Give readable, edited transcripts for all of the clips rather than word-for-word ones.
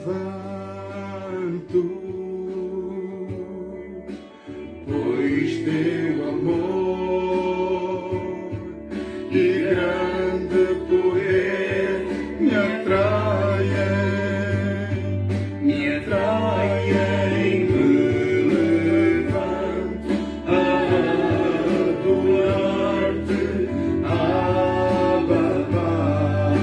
levanto, pois teu amor e grande poder me atraem, me levanto a adorar-te, Abba Pai.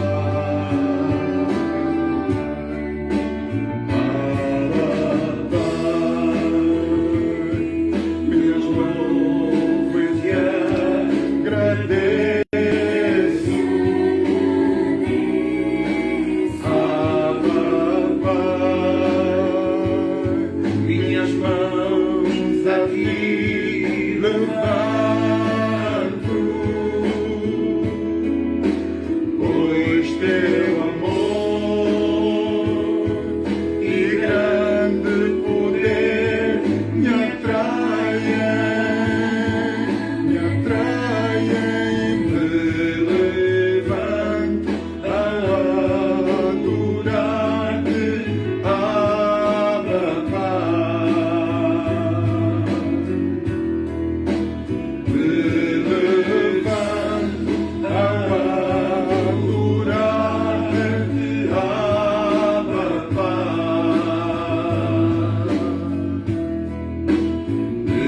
Minhas mãos e agradeço, Abba Pai. Minhas mãos a ti levanto, pois teu amor e grande poder me atraem, me levanto a adorar-te, Abba Pai. Me levanto a adorar-te, Abba Pai. Me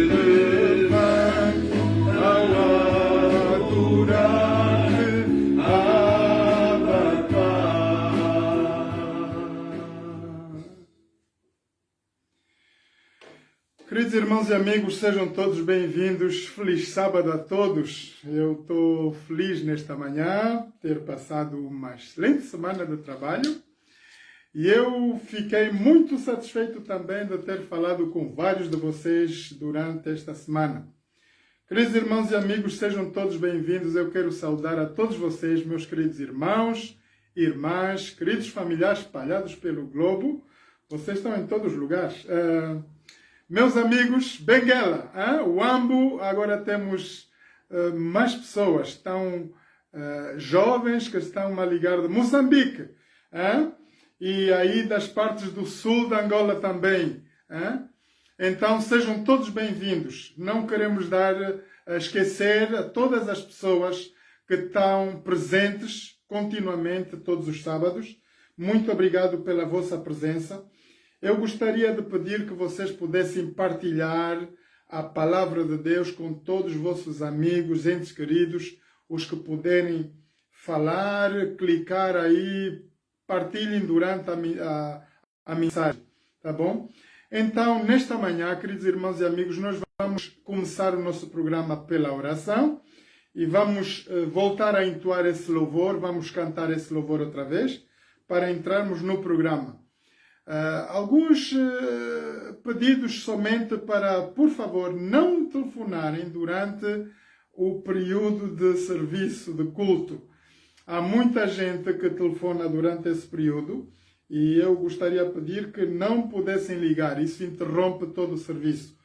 levanto a adorar-te, Abba Pai. Queridos irmãos e amigos, sejam todos bem-vindos. Feliz sábado a todos. Eu estou feliz nesta manhã, ter passado uma excelente semana de trabalho. E eu fiquei muito satisfeito também de ter falado com vários de vocês durante esta semana. Queridos irmãos e amigos, sejam todos bem-vindos. Eu quero saudar a todos vocês, meus queridos irmãos, irmãs, queridos familiares espalhados pelo globo. Vocês estão em todos os lugares. Meus amigos, Benguela, Uambo, agora temos mais pessoas, estão jovens que estão a ligar de Moçambique, e aí das partes do sul da Angola também. Então sejam todos bem-vindos. Não queremos esquecer a todas as pessoas que estão presentes continuamente todos os sábados. Muito obrigado pela vossa presença. Eu gostaria de pedir que vocês pudessem partilhar a palavra de Deus com todos os vossos amigos, entes queridos, os que puderem falar, clicar aí, partilhem durante a mensagem, tá bom? Então, nesta manhã, queridos irmãos e amigos, nós vamos começar o nosso programa pela oração e vamos voltar a entoar esse louvor, vamos cantar esse louvor outra vez, para entrarmos no programa. Alguns pedidos somente para, por favor, não telefonarem durante o período de serviço, de culto. Há muita gente que telefona durante esse período e eu gostaria de pedir que não pudessem ligar. Isso interrompe todo o serviço.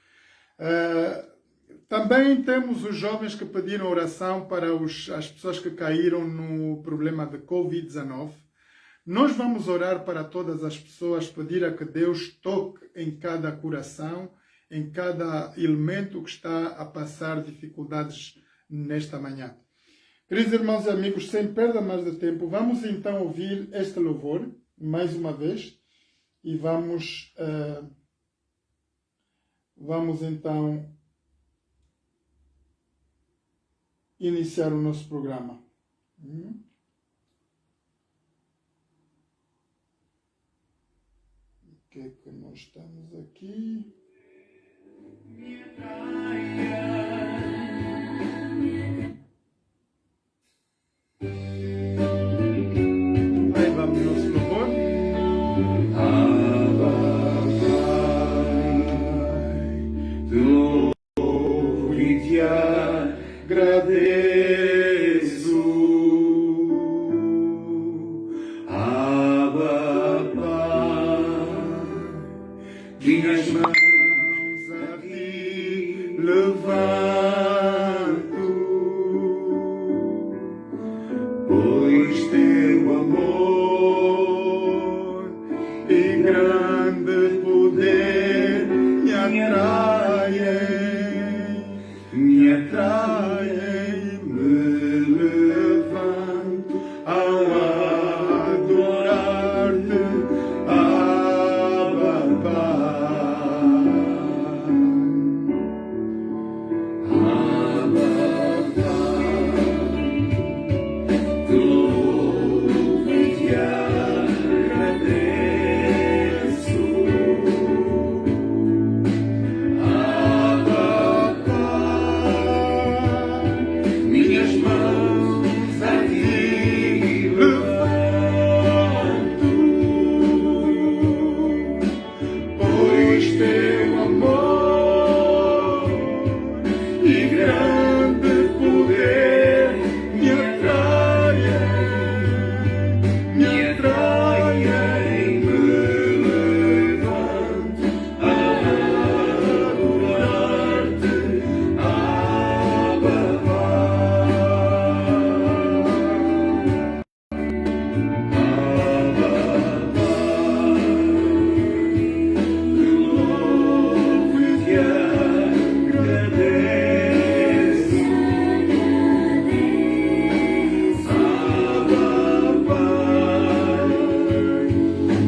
Também temos os jovens que pediram oração para as pessoas que caíram no problema de Covid-19. Nós vamos orar para todas as pessoas, pedir a que Deus toque em cada coração, em cada elemento que está a passar dificuldades nesta manhã. Queridos irmãos e amigos, sem perda mais de tempo, vamos então ouvir este louvor, mais uma vez, e vamos então iniciar o nosso programa. O que é que nós estamos aqui? Aí vamos no nosso louvor. Abba Pai, te louvo e te agradeço. Abba Pai, minhas mãos a ti levanto, pois teu amor atraem, me levanto ao adorar-te, Abba, Pai. Abba, Pai, te louvo e te agradeço. Minhas mãos a ti levanto, pois teu amor e grande poder me atraem, me levanto a adorar-te, Abba,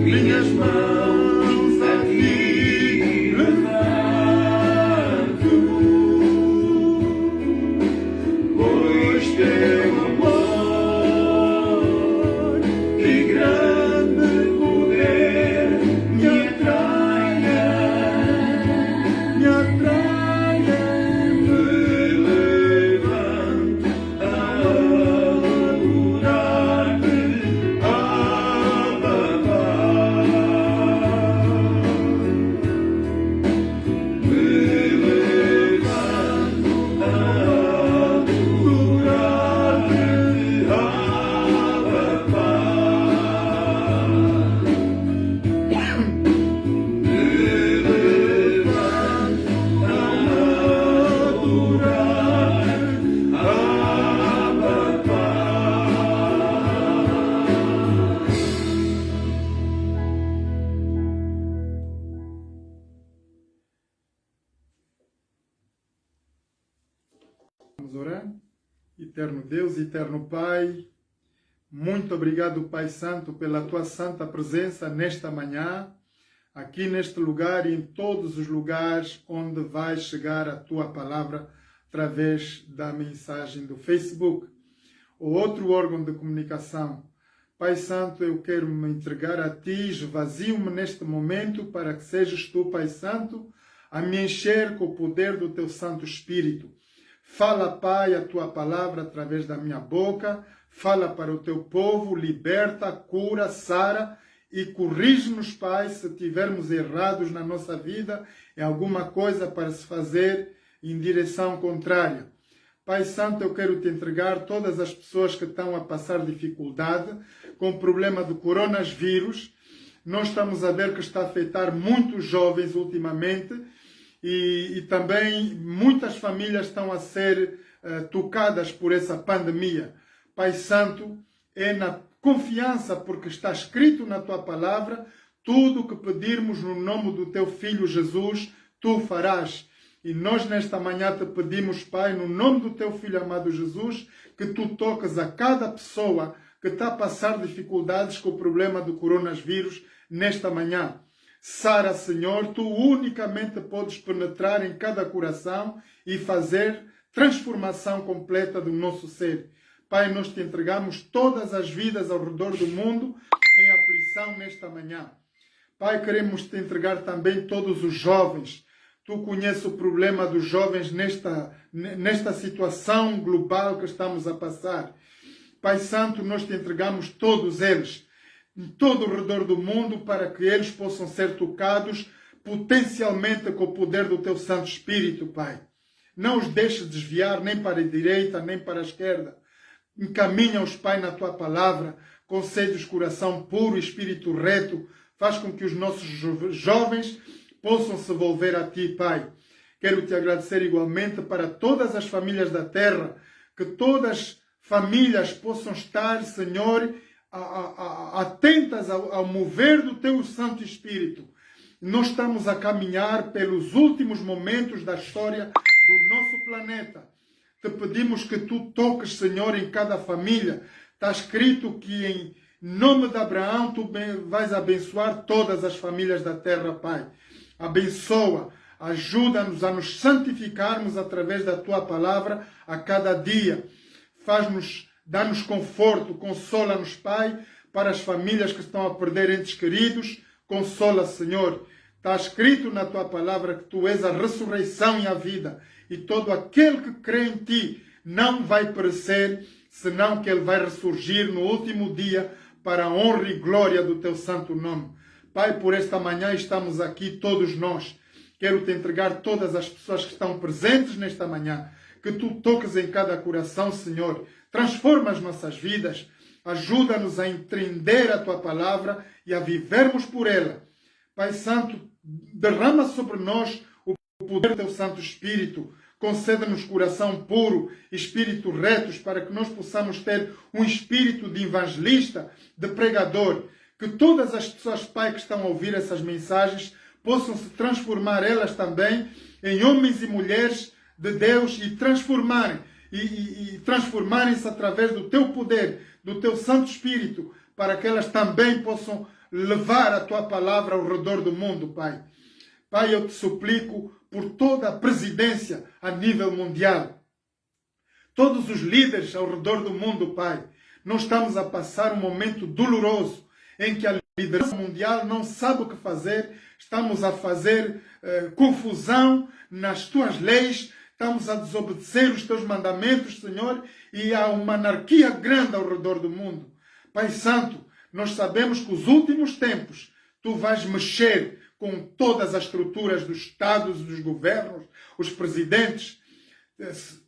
minhas mãos a ti levanto, pois teu amor e grande poder me atraem, me levanto a adorar-te, Abba, Pai. Me levanto a adorar-te, Abba, Pai. Me levanto a adorar-te, Abba, Pai. Vamos orar? Eterno Deus, eterno Pai, muito obrigado, Pai Santo, pela tua santa presença nesta manhã, aqui neste lugar e em todos os lugares onde vai chegar a tua palavra através da mensagem do Facebook ou outro órgão de comunicação. Pai Santo, eu quero me entregar a ti, esvazio-me neste momento para que sejas tu, Pai Santo, a me encher com o poder do teu Santo Espírito. Fala, Pai, a tua palavra através da minha boca, fala para o teu povo, liberta, cura, sara e corrige-nos, Pai, se tivermos errados na nossa vida, em alguma coisa para se fazer em direção contrária. Pai Santo, eu quero te entregar todas as pessoas que estão a passar dificuldade com o problema do coronavírus. Nós estamos a ver que está a afetar muitos jovens ultimamente e também muitas famílias estão a ser tocadas por essa pandemia. Pai Santo, é na confiança, porque está escrito na tua palavra, tudo o que pedirmos no nome do teu Filho Jesus, tu farás. E nós nesta manhã te pedimos, Pai, no nome do teu Filho amado Jesus, que tu toques a cada pessoa que está a passar dificuldades com o problema do coronavírus nesta manhã. Sara, Senhor, tu unicamente podes penetrar em cada coração e fazer transformação completa do nosso ser. Pai, nós te entregamos todas as vidas ao redor do mundo em aflição nesta manhã. Pai, queremos te entregar também todos os jovens. Tu conheces o problema dos jovens nesta situação global que estamos a passar. Pai Santo, nós te entregamos todos eles, em todo o redor do mundo, para que eles possam ser tocados potencialmente com o poder do teu Santo Espírito, Pai. Não os deixes desviar nem para a direita, nem para a esquerda. Encaminha-os, Pai, na tua palavra, concede-os coração puro e espírito reto, faz com que os nossos jovens possam se volver a ti, Pai. Quero te agradecer igualmente para todas as famílias da terra, que todas as famílias possam estar, Senhor, atentas ao mover do teu Santo Espírito. nós estamos a caminhar pelos últimos momentos da história do nosso planeta. Te pedimos que tu toques, Senhor, em cada família. Está escrito que em nome de Abraão tu vais abençoar todas as famílias da terra, Pai. Abençoa, ajuda-nos a nos santificarmos através da tua palavra a cada dia. Dá-nos conforto, consola-nos, Pai, para as famílias que estão a perder entes queridos. Consola, Senhor. Está escrito na tua palavra que tu és a ressurreição e a vida. E todo aquele que crê em ti não vai perecer, senão que ele vai ressurgir no último dia para a honra e glória do teu santo nome. Pai, por esta manhã estamos aqui todos nós. Quero te entregar todas as pessoas que estão presentes nesta manhã. Que tu toques em cada coração, Senhor. Transforma as nossas vidas. Ajuda-nos a entender a tua palavra e a vivermos por ela. Pai Santo, derrama sobre nós o poder do teu Santo Espírito. Conceda-nos coração puro, espírito retos, para que nós possamos ter um espírito de evangelista, de pregador. Que todas as pessoas, Pai, que estão a ouvir essas mensagens, possam se transformar elas também em homens e mulheres de Deus e transformarem-se através do teu poder, do teu Santo Espírito, para que elas também possam levar a tua palavra ao redor do mundo, Pai. Pai, eu te suplico por toda a presidência a nível mundial. Todos os líderes ao redor do mundo, Pai. Nós estamos a passar um momento doloroso em que a liderança mundial não sabe o que fazer. Estamos a fazer confusão nas tuas leis. Estamos a desobedecer os teus mandamentos, Senhor. E há uma anarquia grande ao redor do mundo. Pai Santo, nós sabemos que os últimos tempos tu vais mexer com todas as estruturas dos Estados, dos governos, os presidentes.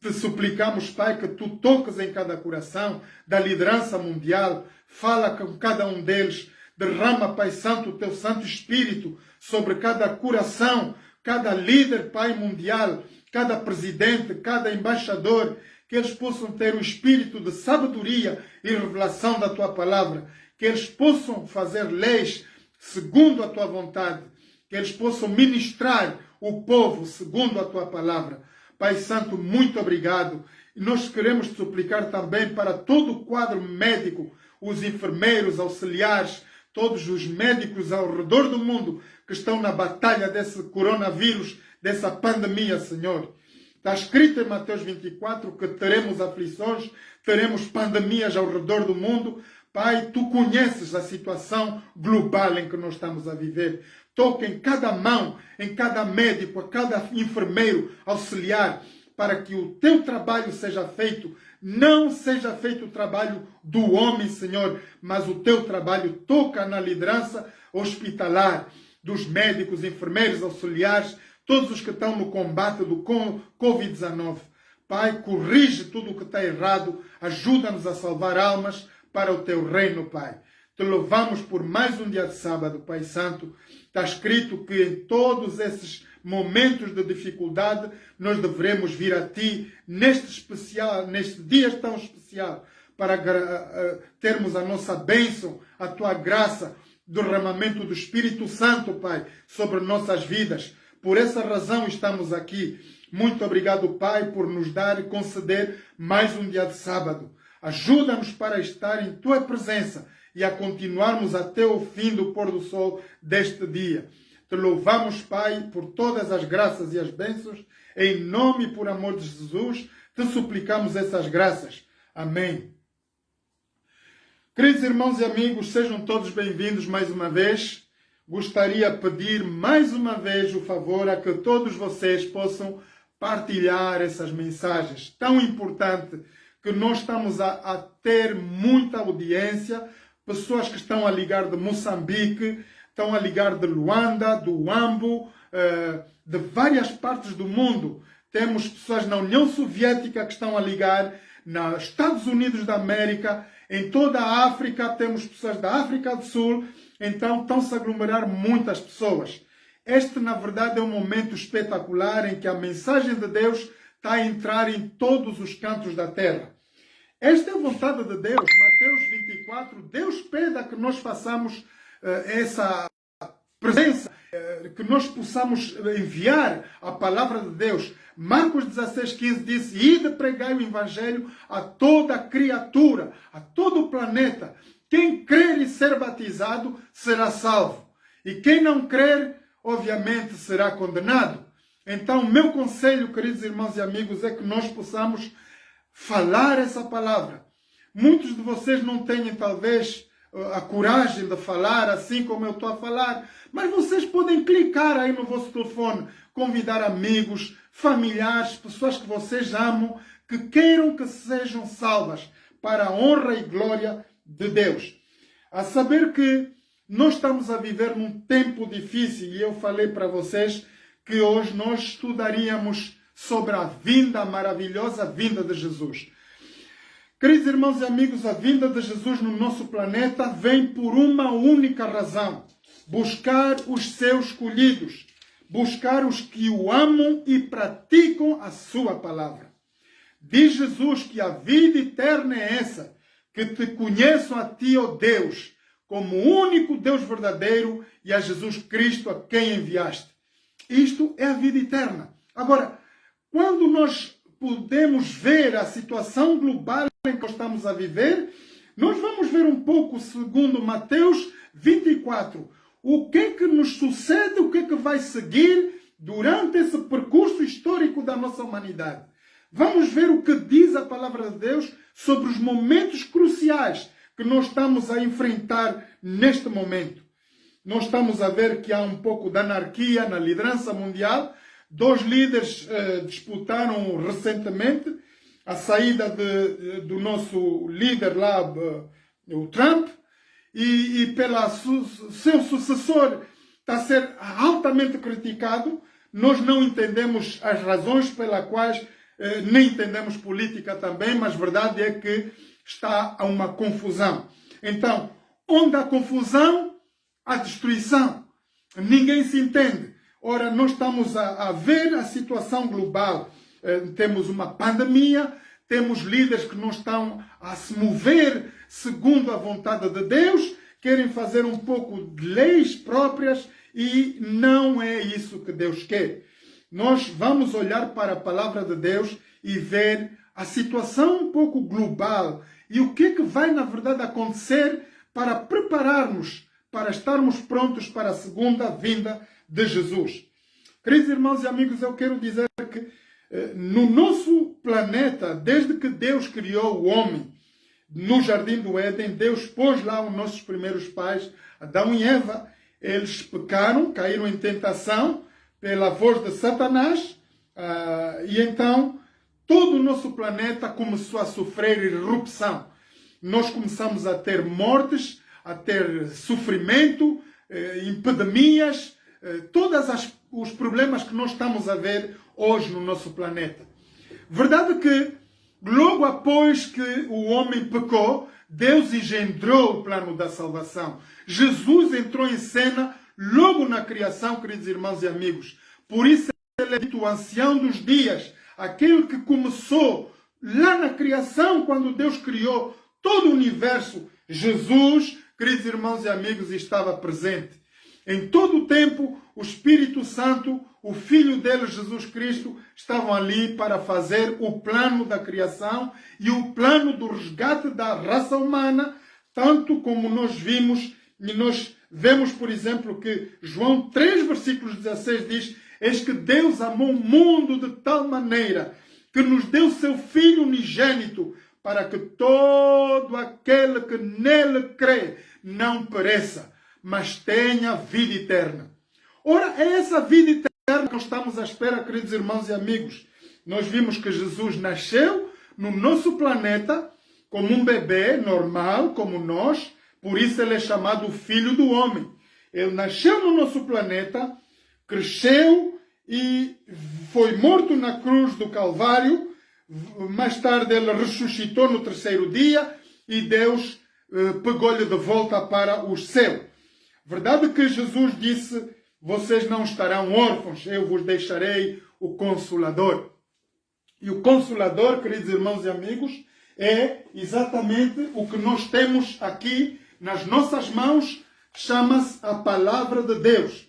Te suplicamos, Pai, que tu toques em cada coração da liderança mundial. Fala com cada um deles. Derrama, Pai Santo, o teu Santo Espírito sobre cada coração, cada líder, Pai, mundial, cada presidente, cada embaixador, que eles possam ter um espírito de sabedoria e revelação da tua palavra, que eles possam fazer leis segundo a tua vontade, que eles possam ministrar o povo segundo a tua palavra. Pai Santo, muito obrigado. E nós queremos te suplicar também para todo o quadro médico, os enfermeiros, auxiliares, todos os médicos ao redor do mundo que estão na batalha desse coronavírus, dessa pandemia, Senhor. Está escrito em Mateus 24 que teremos aflições, teremos pandemias ao redor do mundo. Pai, tu conheces a situação global em que nós estamos a viver. Toca em cada mão, em cada médico, a cada enfermeiro, auxiliar, para que o teu trabalho seja feito. Não seja feito o trabalho do homem, Senhor, mas o teu trabalho toca na liderança hospitalar, dos médicos, enfermeiros, auxiliares, todos os que estão no combate do Covid-19. Pai, corrige tudo o que está errado, ajuda-nos a salvar almas para o teu reino, Pai. Te louvamos por mais um dia de sábado, Pai Santo. Está escrito que em todos esses momentos de dificuldade nós devemos vir a Ti neste dia tão especial, para termos a nossa bênção, a Tua graça, derramamento do Espírito Santo, Pai, sobre nossas vidas. Por essa razão estamos aqui. Muito obrigado, Pai, por nos dar e conceder mais um dia de sábado. Ajuda-nos para estar em Tua presença e a continuarmos até o fim do pôr do sol deste dia. Te louvamos, Pai, por todas as graças e as bênçãos. Em nome e por amor de Jesus, te suplicamos essas graças. Amém. Queridos irmãos e amigos, sejam todos bem-vindos mais uma vez. Gostaria de pedir mais uma vez o favor a que todos vocês possam partilhar essas mensagens tão importantes, que nós estamos a ter muita audiência, pessoas que estão a ligar de Moçambique, estão a ligar de Luanda, do Ambo, de várias partes do mundo. Temos pessoas na União Soviética que estão a ligar, nos Estados Unidos da América, em toda a África, temos pessoas da África do Sul, então estão-se a aglomerar muitas pessoas. Este, na verdade, é um momento espetacular em que a mensagem de Deus está a entrar em todos os cantos da terra. Esta é a vontade de Deus. Mateus 24, Deus pede a que nós façamos essa presença, que nós possamos enviar a palavra de Deus. Marcos 16:15 diz: ide pregai o evangelho a toda criatura, a todo o planeta. Quem crer e ser batizado será salvo. E quem não crer, obviamente, será condenado. Então, o meu conselho, queridos irmãos e amigos, é que nós possamos falar essa palavra. Muitos de vocês não têm, talvez, a coragem de falar assim como eu estou a falar, mas vocês podem clicar aí no vosso telefone, convidar amigos, familiares, pessoas que vocês amam, que queiram que sejam salvas para a honra e glória de Deus. A saber que nós estamos a viver num tempo difícil, e eu falei para vocês que hoje nós estudaríamos sobre a vinda, a maravilhosa vinda de Jesus. Queridos irmãos e amigos, a vinda de Jesus no nosso planeta vem por uma única razão: buscar os seus escolhidos, buscar os que o amam e praticam a sua palavra. Diz Jesus que a vida eterna é essa, que te conheçam a ti, ó Deus, como o único Deus verdadeiro, e a Jesus Cristo a quem enviaste. Isto é a vida eterna. Agora, quando nós podemos ver a situação global em que estamos a viver, nós vamos ver um pouco, segundo Mateus 24, o que é que nos sucede, o que é que vai seguir durante esse percurso histórico da nossa humanidade. Vamos ver o que diz a palavra de Deus sobre os momentos cruciais que nós estamos a enfrentar neste momento. Nós estamos a ver que há um pouco de anarquia na liderança mundial. 2 líderes disputaram recentemente a saída do nosso líder lá, o Trump, e pelo seu sucessor está a ser altamente criticado. Nós não entendemos as razões pelas quais, nem entendemos política também, mas a verdade é que está a uma confusão. Então, onde há confusão, há destruição. Ninguém se entende. Ora, nós estamos a ver a situação global. Temos uma pandemia, temos líderes que não estão a se mover segundo a vontade de Deus, querem fazer um pouco de leis próprias e não é isso que Deus quer. Nós vamos olhar para a palavra de Deus e ver a situação um pouco global e o que é que vai, na verdade, acontecer para prepararmos, para estarmos prontos para a segunda vinda de Jesus. Queridos irmãos e amigos, eu quero dizer que no nosso planeta, desde que Deus criou o homem no Jardim do Éden, Deus pôs lá os nossos primeiros pais, Adão e Eva. Eles pecaram, caíram em tentação pela voz de Satanás, e então todo o nosso planeta começou a sofrer irrupção. Nós começamos a ter mortes, a ter sofrimento, epidemias, todos os problemas que nós estamos a ver hoje no nosso planeta. Verdade que, logo após que o homem pecou, Deus engendrou o plano da salvação. Jesus entrou em cena logo na criação, queridos irmãos e amigos. Por isso ele é dito o ancião dos dias, aquele que começou lá na criação, quando Deus criou todo o universo. Jesus, queridos irmãos e amigos, estava presente. Em todo o tempo, o Espírito Santo, o Filho dele, Jesus Cristo, estavam ali para fazer o plano da criação e o plano do resgate da raça humana, tanto como nós vimos, e nós vemos, por exemplo, que João 3, versículos 16 diz: eis que Deus amou o mundo de tal maneira que nos deu seu Filho unigênito, para que todo aquele que nele crê não pereça, mas tenha vida eterna. Ora, é essa vida eterna que nós estamos à espera, queridos irmãos e amigos. Nós vimos que Jesus nasceu no nosso planeta como um bebê normal, como nós, por isso ele é chamado Filho do Homem. Ele nasceu no nosso planeta, cresceu e foi morto na cruz do Calvário. Mais tarde ele ressuscitou no 3º dia e Deus pegou-lhe de volta para o céu. Verdade que Jesus disse: vocês não estarão órfãos, eu vos deixarei o Consolador. E o Consolador, queridos irmãos e amigos, é exatamente o que nós temos aqui nas nossas mãos, chama-se a Palavra de Deus,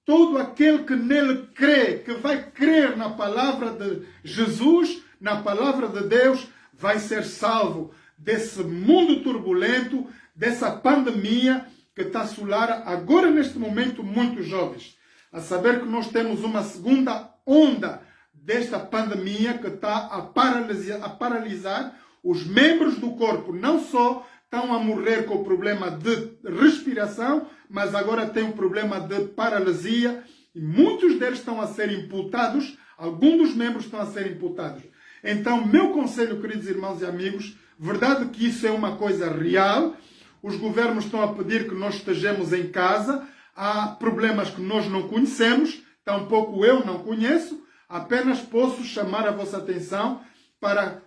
todo aquele que nele crê, que vai crer na palavra de Jesus, na palavra de Deus, vai ser salvo desse mundo turbulento, dessa pandemia que está a assolar agora neste momento muitos jovens. A saber que nós temos uma segunda onda desta pandemia que está a paralisar os membros do corpo. Não só estão a morrer com o problema de respiração, mas agora tem um problema de paralisia e muitos deles estão a ser imputados, alguns dos membros estão a ser imputados. Então, meu conselho, queridos irmãos e amigos, verdade que isso é uma coisa real, os governos estão a pedir que nós estejamos em casa, há problemas que nós não conhecemos, tampouco eu não conheço, apenas posso chamar a vossa atenção para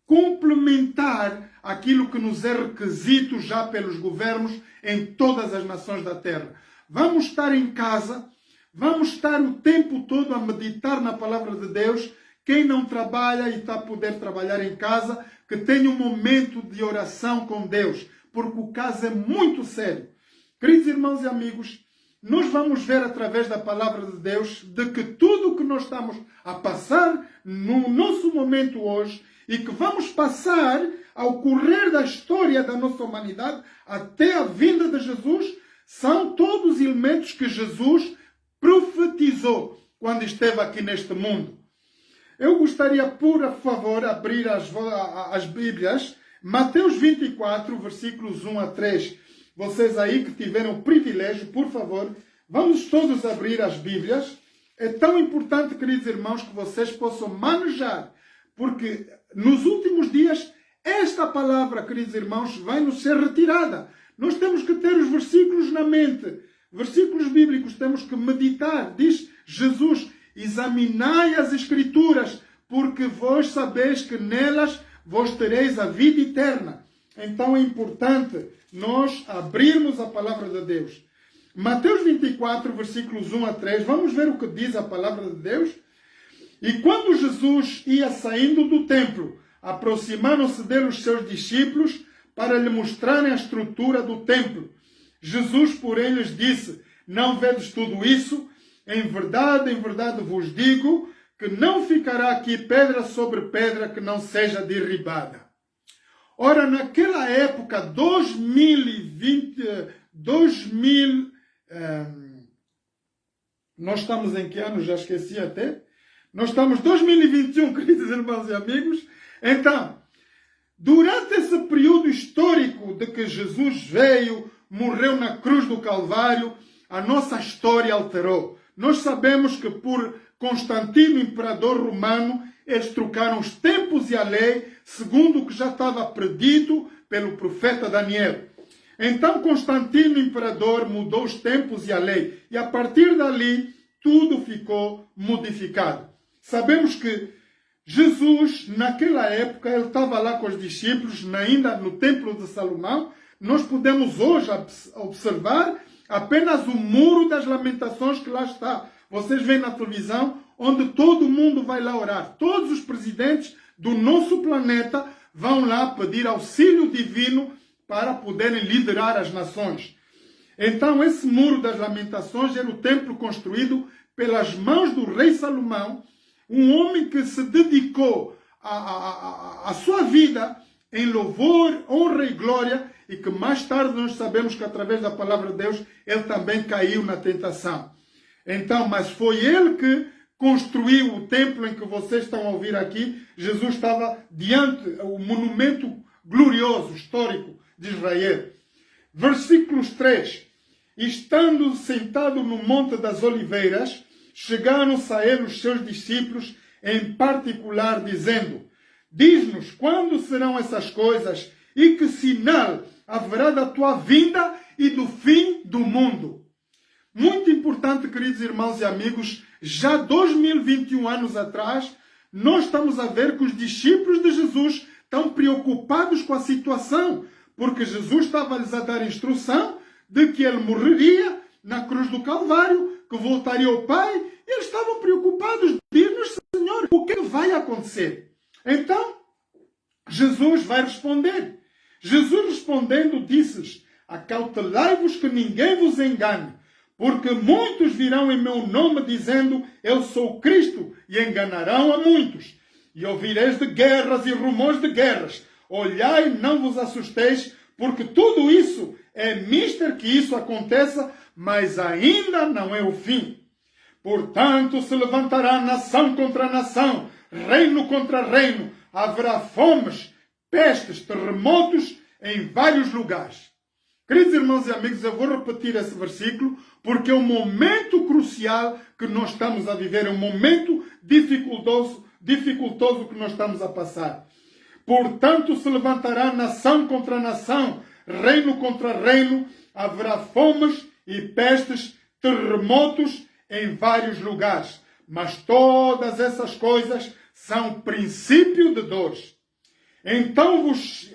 complementar aquilo que nos é requisito já pelos governos em todas as nações da terra. Vamos estar em casa, vamos estar o tempo todo a meditar na palavra de Deus. Quem não trabalha e está a poder trabalhar em casa, que tenha um momento de oração com Deus, porque o caso é muito sério. Queridos irmãos e amigos, nós vamos ver através da palavra de Deus de que tudo o que nós estamos a passar no nosso momento hoje e que vamos passar ao correr da história da nossa humanidade até a vinda de Jesus, são todos elementos que Jesus profetizou quando esteve aqui neste mundo. Eu gostaria, por favor, abrir as Bíblias, Mateus 24, versículos 1 a 3. Vocês aí que tiveram o privilégio, por favor, vamos todos abrir as Bíblias. É tão importante, queridos irmãos, que vocês possam manejar, porque nos últimos dias, esta palavra, queridos irmãos, vai nos ser retirada. Nós temos que ter os versículos na mente. Versículos bíblicos temos que meditar. Diz Jesus: examinai as Escrituras, porque vós sabeis que nelas vós tereis a vida eterna. Então é importante nós abrirmos a palavra de Deus. Mateus 24, versículos 1 a 3. Vamos ver o que diz a palavra de Deus. E quando Jesus ia saindo do templo, aproximaram-se dele os seus discípulos para lhe mostrarem a estrutura do templo. Jesus, porém, lhes disse: não vedes tudo isso? Em verdade vos digo que não ficará aqui pedra sobre pedra que não seja derribada. Ora, naquela época, 2020, nós estamos em que ano? Já esqueci até. Nós estamos em 2021, queridos irmãos e amigos. Então, durante esse período histórico de que Jesus veio, morreu na cruz do Calvário, a nossa história alterou. Nós sabemos que por Constantino, imperador romano, eles trocaram os tempos e a lei, segundo o que já estava predito pelo profeta Daniel. Então Constantino, imperador, mudou os tempos e a lei. E a partir dali, tudo ficou modificado. Sabemos que Jesus, naquela época, ele estava lá com os discípulos, ainda no Templo de Salomão. Nós podemos hoje observar apenas o Muro das Lamentações que lá está. Vocês veem na televisão, onde todo mundo vai lá orar. Todos os presidentes do nosso planeta vão lá pedir auxílio divino para poderem liderar as nações. Então, esse Muro das Lamentações era o templo construído pelas mãos do rei Salomão, um homem que se dedicou a sua vida em louvor, honra e glória, e que mais tarde nós sabemos que através da palavra de Deus ele também caiu na tentação. Então, mas foi ele que construiu o templo em que vocês estão a ouvir aqui. Jesus estava diante do monumento glorioso, histórico de Israel. Versículos 3. Estando sentado no Monte das Oliveiras, chegaram-se a ele os seus discípulos, em particular, dizendo: diz-nos quando serão essas coisas e que sinal haverá da tua vinda e do fim do mundo. Muito importante, queridos irmãos e amigos, já 2021 anos atrás, nós estamos a ver que os discípulos de Jesus estão preocupados com a situação, porque Jesus estava-lhes a dar instrução de que ele morreria na cruz do Calvário, que voltaria ao Pai, e eles estavam preocupados. Diz-nos, Senhor, o que vai acontecer? Então, Jesus vai responder. Jesus respondendo, disse-lhes: acautelai-vos que ninguém vos engane, Porque muitos virão em meu nome dizendo, eu sou Cristo, e enganarão a muitos. E ouvireis de guerras e rumores de guerras. Olhai, não vos assusteis, porque tudo isso é mister que isso aconteça, mas ainda não é o fim. Portanto, se levantará nação contra nação, reino contra reino, haverá fomes, pestes, terremotos em vários lugares. Queridos irmãos e amigos, eu vou repetir esse versículo porque é um momento crucial que nós estamos a viver, é um momento dificultoso que nós estamos a passar. Portanto, se levantará nação contra nação, reino contra reino, haverá fomes e pestes, terremotos em vários lugares. Mas todas essas coisas são princípio de dores. Então vos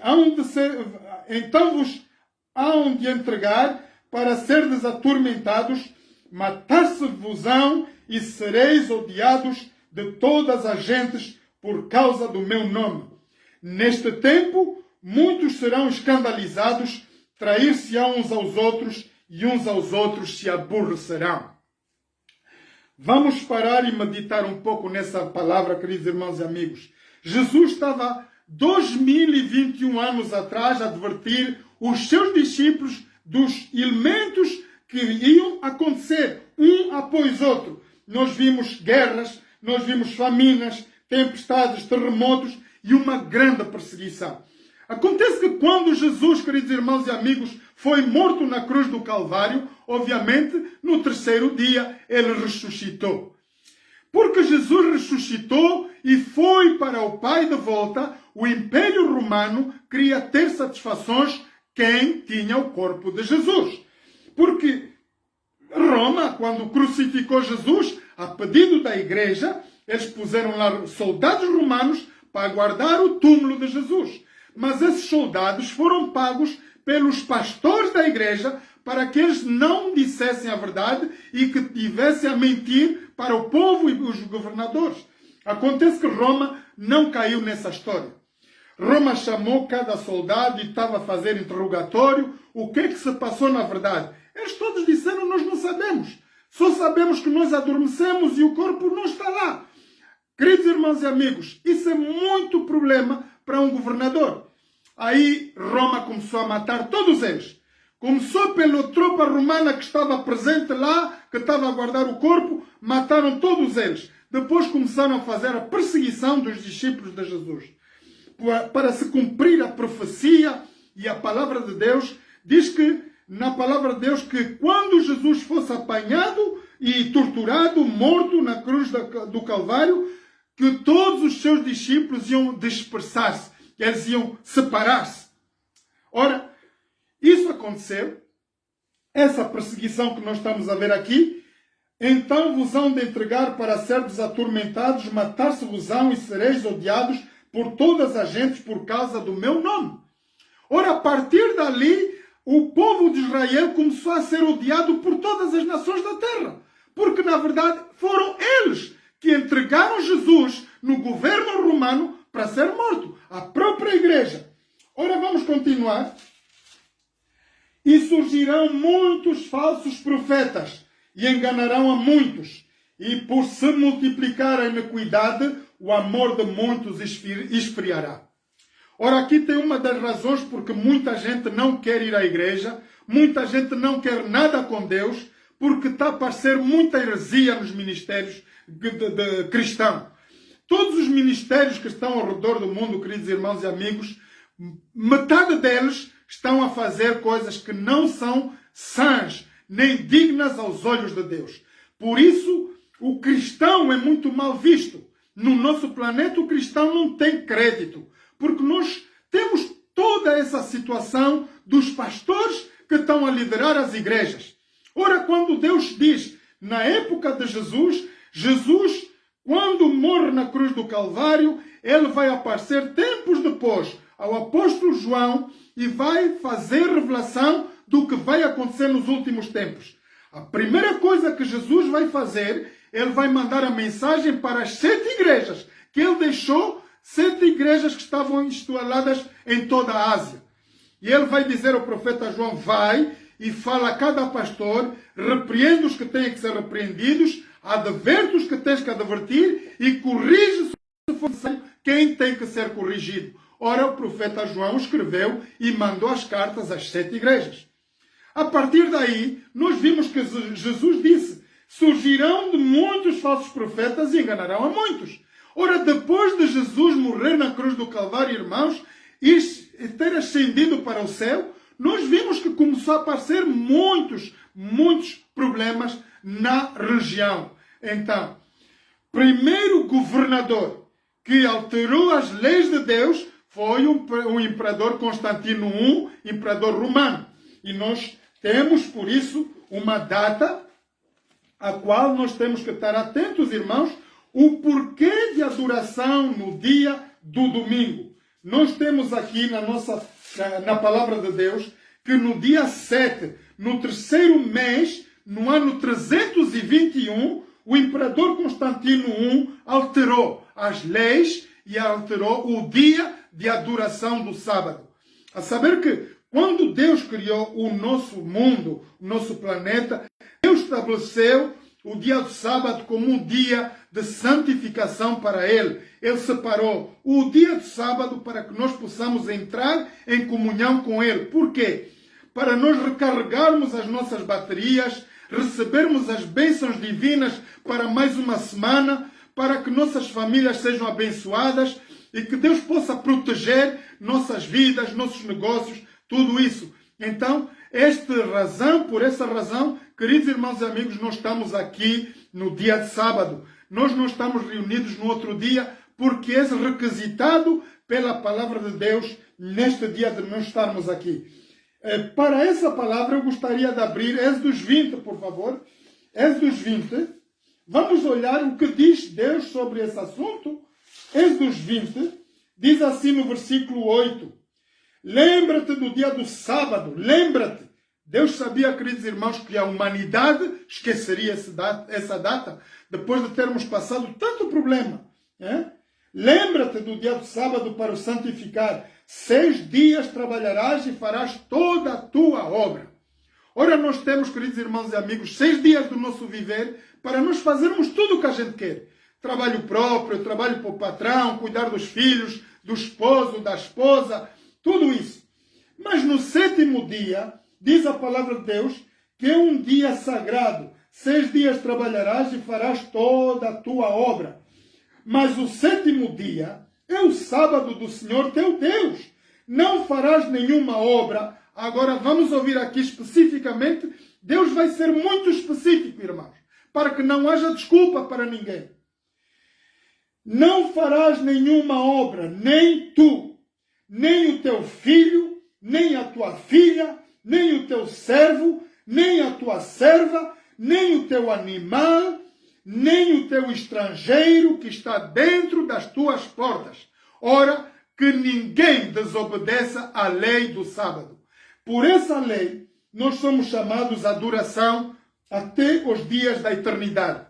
hão de entregar para serdes atormentados, matar-se-vos-ão e sereis odiados de todas as gentes por causa do meu nome. Neste tempo, muitos serão escandalizados, trair-se-ão uns aos outros e uns aos outros se aborrecerão. Vamos parar e meditar um pouco nessa palavra, queridos irmãos e amigos. Jesus estava 2021 anos atrás a advertir os seus discípulos dos elementos que iam acontecer, um após outro. Nós vimos guerras, nós vimos faminas, tempestades, terremotos e uma grande perseguição. Acontece que quando Jesus, queridos irmãos e amigos, foi morto na cruz do Calvário, obviamente, no terceiro dia, ele ressuscitou. Porque Jesus ressuscitou e foi para o Pai de volta, o Império Romano queria ter satisfações quem tinha o corpo de Jesus. Porque Roma, quando crucificou Jesus, a pedido da igreja, eles puseram lá soldados romanos para guardar o túmulo de Jesus. Mas esses soldados foram pagos pelos pastores da igreja para que eles não dissessem a verdade e que tivessem a mentir para o povo e os governadores. Acontece que Roma não caiu nessa história. Roma chamou cada soldado e estava a fazer interrogatório. O que é que se passou na verdade? Eles todos disseram, nós não sabemos. Só sabemos que nós adormecemos e o corpo não está lá. Queridos irmãos e amigos, isso é muito problema para um governador. Aí Roma começou a matar todos eles. Começou pela tropa romana que estava presente lá, que estava a guardar o corpo, mataram todos eles. Depois começaram a fazer a perseguição dos discípulos de Jesus. Para se cumprir a profecia e a palavra de Deus, diz que na palavra de Deus que quando Jesus fosse apanhado e torturado, morto na cruz do Calvário, que todos os seus discípulos iam dispersar-se, eles iam separar-se. Ora, isso aconteceu, essa perseguição que nós estamos a ver aqui, então vos hão de entregar para serdes atormentados, matar-se-vos-ão e sereis odiados por todas as gentes por causa do meu nome. Ora, a partir dali, o povo de Israel começou a ser odiado por todas as nações da terra. Porque, na verdade, foram eles que entregaram Jesus no governo romano para ser morto. A própria igreja. Ora, vamos continuar. E surgirão muitos falsos profetas e enganarão a muitos. E por se multiplicar a iniquidade, o amor de muitos esfriará. Ora, aqui tem uma das razões porque muita gente não quer ir à igreja, muita gente não quer nada com Deus, porque está a aparecer muita heresia nos ministérios de cristão. Todos os ministérios que estão ao redor do mundo, queridos irmãos e amigos, metade deles estão a fazer coisas que não são sãs, nem dignas aos olhos de Deus. Por isso, o cristão é muito mal visto. No nosso planeta, o cristão não tem crédito. Porque nós temos toda essa situação dos pastores que estão a liderar as igrejas. Ora, quando Deus diz, na época de Jesus, quando morre na cruz do Calvário, ele vai aparecer tempos depois ao apóstolo João e vai fazer revelação do que vai acontecer nos últimos tempos. A primeira coisa que Jesus vai fazer, ele vai mandar a mensagem para as 7 igrejas que ele deixou, 7 igrejas que estavam instaladas em toda a Ásia. E ele vai dizer ao profeta João, vai e fala a cada pastor, repreende os que têm que ser repreendidos, adverte os que tens que advertir e corrige se for necessário quem tem que ser corrigido. Ora, o profeta João escreveu e mandou as cartas às 7 igrejas. A partir daí, nós vimos que Jesus disse: surgirão de muitos falsos profetas e enganarão a muitos. Ora, depois de Jesus morrer na cruz do Calvário, irmãos, e ter ascendido para o céu, nós vimos que começou a aparecer muitos problemas na região. Então, primeiro governador que alterou as leis de Deus foi o imperador Constantino I, imperador romano. E nós temos, por isso, uma data a qual nós temos que estar atentos, irmãos, o porquê de adoração no dia do domingo. Nós temos aqui na palavra de Deus que no dia 7, no terceiro mês, no ano 321, o imperador Constantino I alterou as leis e alterou o dia de adoração do sábado. A saber que quando Deus criou o nosso mundo, o nosso planeta, Deus estabeleceu o dia do sábado como um dia de santificação para Ele. Ele separou o dia do sábado para que nós possamos entrar em comunhão com Ele. Por quê? Para nós recarregarmos as nossas baterias, recebermos as bênçãos divinas para mais uma semana, para que nossas famílias sejam abençoadas e que Deus possa proteger nossas vidas, nossos negócios, tudo isso. Então, por essa razão, queridos irmãos e amigos, nós estamos aqui no dia de sábado. Nós não estamos reunidos no outro dia porque é requisitado pela palavra de Deus neste dia de nós estarmos aqui. Para essa palavra eu gostaria de abrir Êxodos 20, por favor. Êxodos 20. Vamos olhar o que diz Deus sobre esse assunto. Êxodos 20 diz assim no versículo 8. Lembra-te do dia do sábado, lembra-te. Deus sabia, queridos irmãos, que a humanidade esqueceria essa data, depois de termos passado tanto problema. Lembra-te do dia do sábado para o santificar. 6 dias trabalharás e farás toda a tua obra. Ora, nós temos, queridos irmãos e amigos, 6 dias do nosso viver para nós fazermos tudo o que a gente quer. Trabalho próprio, trabalho para o patrão, cuidar dos filhos, do esposo, da esposa, tudo isso. Mas no 7º dia, diz a palavra de Deus, que é um dia sagrado. 6 dias trabalharás e farás toda a tua obra. Mas o 7º dia é o sábado do Senhor teu Deus. Não farás nenhuma obra. Agora vamos ouvir aqui especificamente. Deus vai ser muito específico, irmãos, para que não haja desculpa para ninguém. Não farás nenhuma obra, nem tu, nem o teu filho, nem a tua filha, nem o teu servo, nem a tua serva, nem o teu animal, nem o teu estrangeiro que está dentro das tuas portas. Ora, que ninguém desobedeça à lei do sábado. Por essa lei, nós somos chamados à adoração até os dias da eternidade.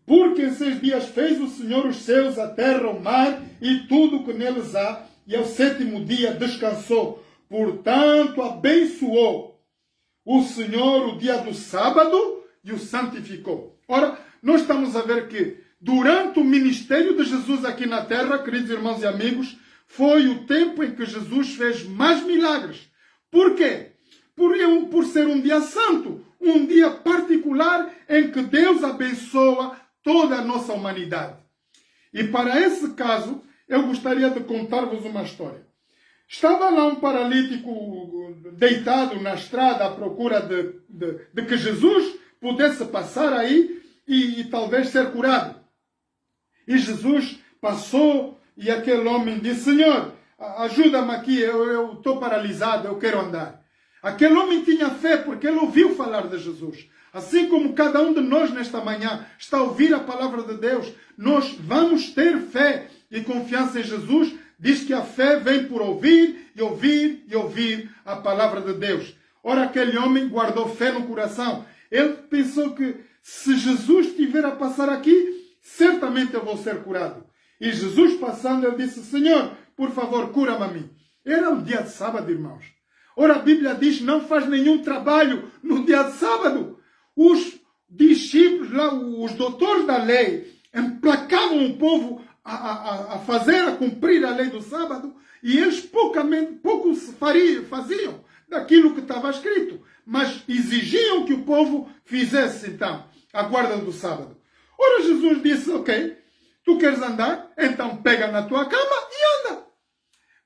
Porque em 6 dias fez o Senhor os céus, a terra, o mar e tudo o que neles há, e ao 7º dia descansou. Portanto, abençoou o Senhor o dia do sábado e o santificou. Ora, nós estamos a ver que durante o ministério de Jesus aqui na terra, queridos irmãos e amigos, foi o tempo em que Jesus fez mais milagres. Por quê? Por ser um dia santo, um dia particular em que Deus abençoa toda a nossa humanidade. E para esse caso, eu gostaria de contar-vos uma história. Estava lá um paralítico deitado na estrada à procura de que Jesus pudesse passar aí e talvez ser curado. E Jesus passou e aquele homem disse: Senhor, ajuda-me aqui, eu estou paralisado, eu quero andar. Aquele homem tinha fé porque ele ouviu falar de Jesus. Assim como cada um de nós nesta manhã está a ouvir a palavra de Deus, nós vamos ter fé e confiança em Jesus. Diz que a fé vem por ouvir e ouvir e ouvir a palavra de Deus. Ora, aquele homem guardou fé no coração. Ele pensou que se Jesus estiver a passar aqui, certamente eu vou ser curado. E Jesus passando, ele disse: Senhor, por favor, cura-me a mim. Era um dia de sábado, irmãos. Ora, a Bíblia diz, não faz nenhum trabalho no dia de sábado. Os discípulos, lá, os doutores da lei, emplacavam o povo a fazer, a cumprir a lei do sábado, e eles pouco faziam daquilo que estava escrito, mas exigiam que o povo fizesse, então, a guarda do sábado. Ora, Jesus disse, ok, tu queres andar? Então pega na tua cama e anda.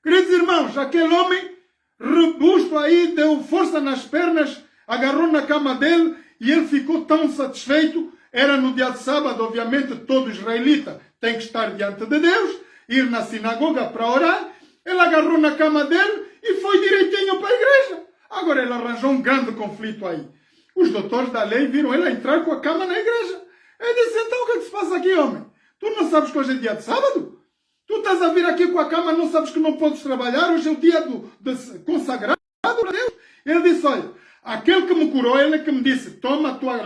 Queridos irmãos, aquele homem robusto aí deu força nas pernas, agarrou na cama dele e ele ficou tão satisfeito. Era no dia de sábado, obviamente, todo israelita tem que estar diante de Deus, ir na sinagoga para orar. Ele agarrou na cama dele e foi direitinho para a igreja. Agora ele arranjou um grande conflito aí. Os doutores da lei viram ele entrar com a cama na igreja. Ele disse, então o que é que se passa aqui, homem? Tu não sabes que hoje é dia de sábado? Tu estás a vir aqui com a cama, não sabes que não podes trabalhar? Hoje é o dia consagrado a Deus. Ele disse, olha, aquele que me curou, ele que me disse,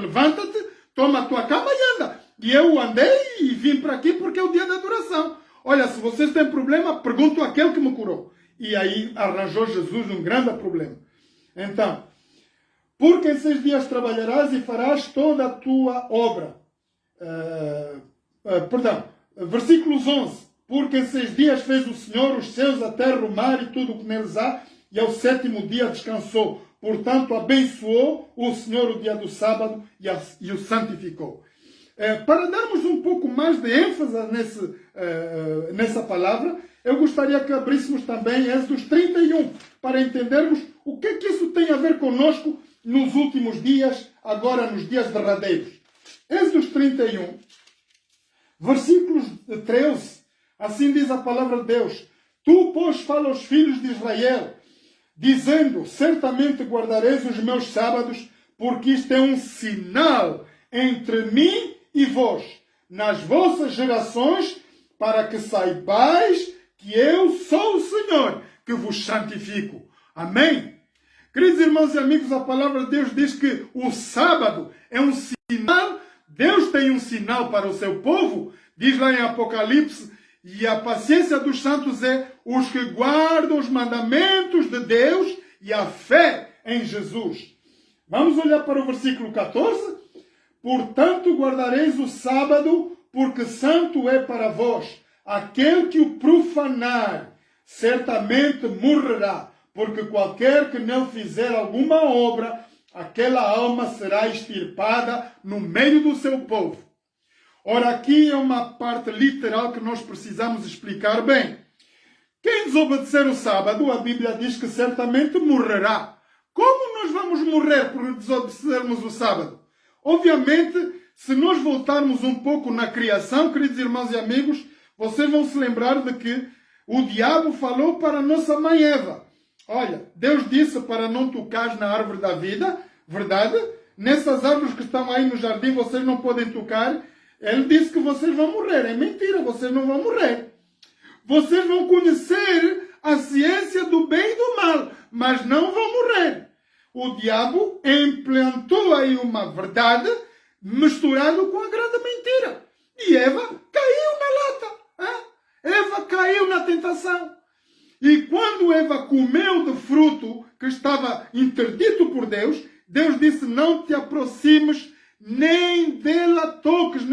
levanta-te, toma a tua cama e anda. E eu andei e vim para aqui porque é o dia da adoração. Olha, se vocês têm problema, pergunto àquele que me curou. E aí arranjou Jesus um grande problema. Então, porque em 6 dias trabalharás e farás toda a tua obra. Versículos 11. Porque em 6 dias fez o Senhor os céus, a terra, o mar e tudo o que neles há, e ao 7º dia descansou. Portanto, abençoou o Senhor o dia do sábado e o santificou. Para darmos um pouco mais de ênfase nessa palavra, eu gostaria que abríssemos também Êxodo 31, para entendermos o que é que isso tem a ver conosco nos últimos dias, agora nos dias derradeiros. Êxodo 31, versículos 13, assim diz a palavra de Deus. Tu, pois, fala aos filhos de Israel, dizendo, certamente guardareis os meus sábados, porque isto é um sinal entre mim e vós, nas vossas gerações, para que saibais que eu sou o Senhor, que vos santifico. Amém? Queridos irmãos e amigos, a palavra de Deus diz que o sábado é um sinal. Deus tem um sinal para o seu povo. Diz lá em Apocalipse, e a paciência dos santos é os que guardam os mandamentos de Deus e a fé em Jesus. Vamos olhar para o versículo 14. Portanto, guardareis o sábado, porque santo é para vós. Aquele que o profanar, certamente morrerá, porque qualquer que não fizer alguma obra, aquela alma será extirpada no meio do seu povo. Ora, aqui é uma parte literal que nós precisamos explicar bem. Quem desobedecer o sábado, a Bíblia diz que certamente morrerá. Como nós vamos morrer por desobedecermos o sábado? Obviamente, se nós voltarmos um pouco na criação, queridos irmãos e amigos, vocês vão se lembrar de que o diabo falou para a nossa mãe Eva. Olha, Deus disse para não tocar na árvore da vida, verdade? Nessas árvores que estão aí no jardim, vocês não podem tocar. Ele disse que vocês vão morrer. É mentira, vocês não vão morrer. Vocês vão conhecer a ciência do bem e do mal, mas não vão morrer. O diabo implantou aí uma verdade misturada com a grande mentira. E Eva caiu na lata. Eva caiu na tentação. E quando Eva comeu do fruto que estava interdito por Deus, Deus disse, não te aproximes nem dela toques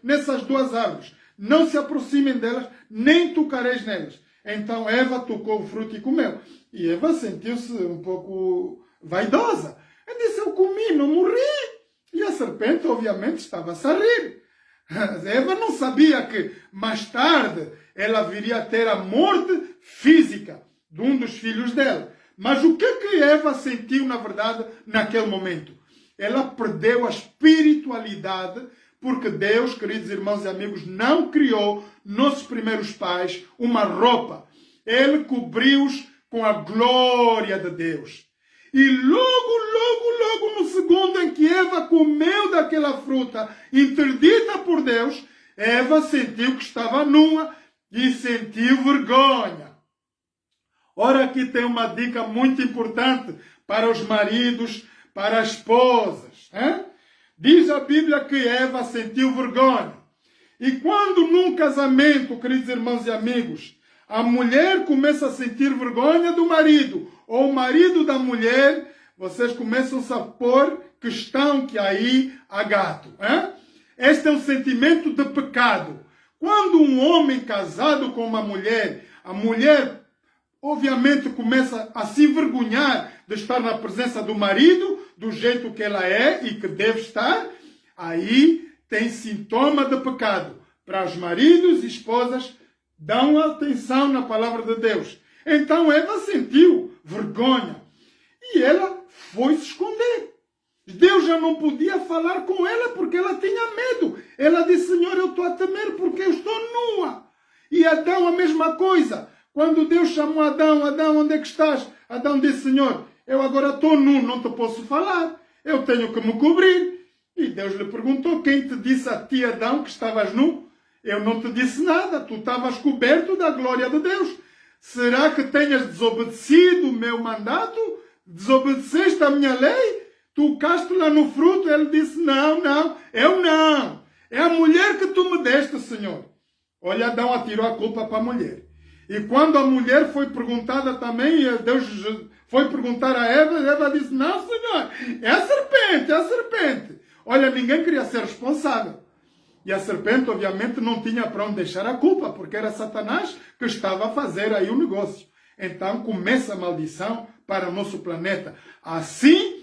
nessas duas árvores. Não se aproximem delas, nem tocareis nelas. Então Eva tocou o fruto e comeu. E Eva sentiu-se um pouco vaidosa. Ela disse, eu comi, não morri. E a serpente, obviamente, estava-se a rir. Eva não sabia que, mais tarde, ela viria a ter a morte física de um dos filhos dela. Mas o que Eva sentiu, na verdade, naquele momento? Ela perdeu a espiritualidade, porque Deus, queridos irmãos e amigos, não criou nossos primeiros pais uma roupa. Ele cobriu-os com a glória de Deus. E logo no segundo em que Eva comeu daquela fruta interdita por Deus, Eva sentiu que estava nua e sentiu vergonha. Ora, aqui tem uma dica muito importante para os maridos, para as esposas. Diz a Bíblia que Eva sentiu vergonha. E quando num casamento, queridos irmãos e amigos, a mulher começa a sentir vergonha do marido, ou o marido da mulher, vocês começam a pôr questão que aí há gato. Hein? Este é o sentimento de pecado. Quando um homem casado com uma mulher, a mulher obviamente começa a se envergonhar de estar na presença do marido, do jeito que ela é e que deve estar, aí tem sintoma de pecado. Para os maridos e esposas, dão atenção na palavra de Deus. Então Eva sentiu vergonha e ela foi se esconder. Deus já não podia falar com ela porque ela tinha medo. Ela disse, Senhor, eu estou a temer porque eu estou nua. E Adão a mesma coisa. Quando Deus chamou Adão, Adão, onde é que estás? Adão disse, Senhor, eu agora estou nu, não te posso falar. Eu tenho que me cobrir. E Deus lhe perguntou, quem te disse a ti, Adão, que estavas nu? Eu não te disse nada, tu estavas coberto da glória de Deus. Será que tenhas desobedecido o meu mandato? Desobedeceste a minha lei? Tocaste lá no fruto? Ele disse, não, eu não. É a mulher que tu me deste, Senhor. Olha, Adão atirou a culpa para a mulher. E quando a mulher foi perguntada também, Deus foi perguntar a Eva, Eva disse, não, Senhor, é a serpente, é a serpente. Olha, ninguém queria ser responsável. E a serpente, obviamente, não tinha para onde deixar a culpa, porque era Satanás que estava a fazer aí o negócio. Então, começa a maldição para o nosso planeta. Assim,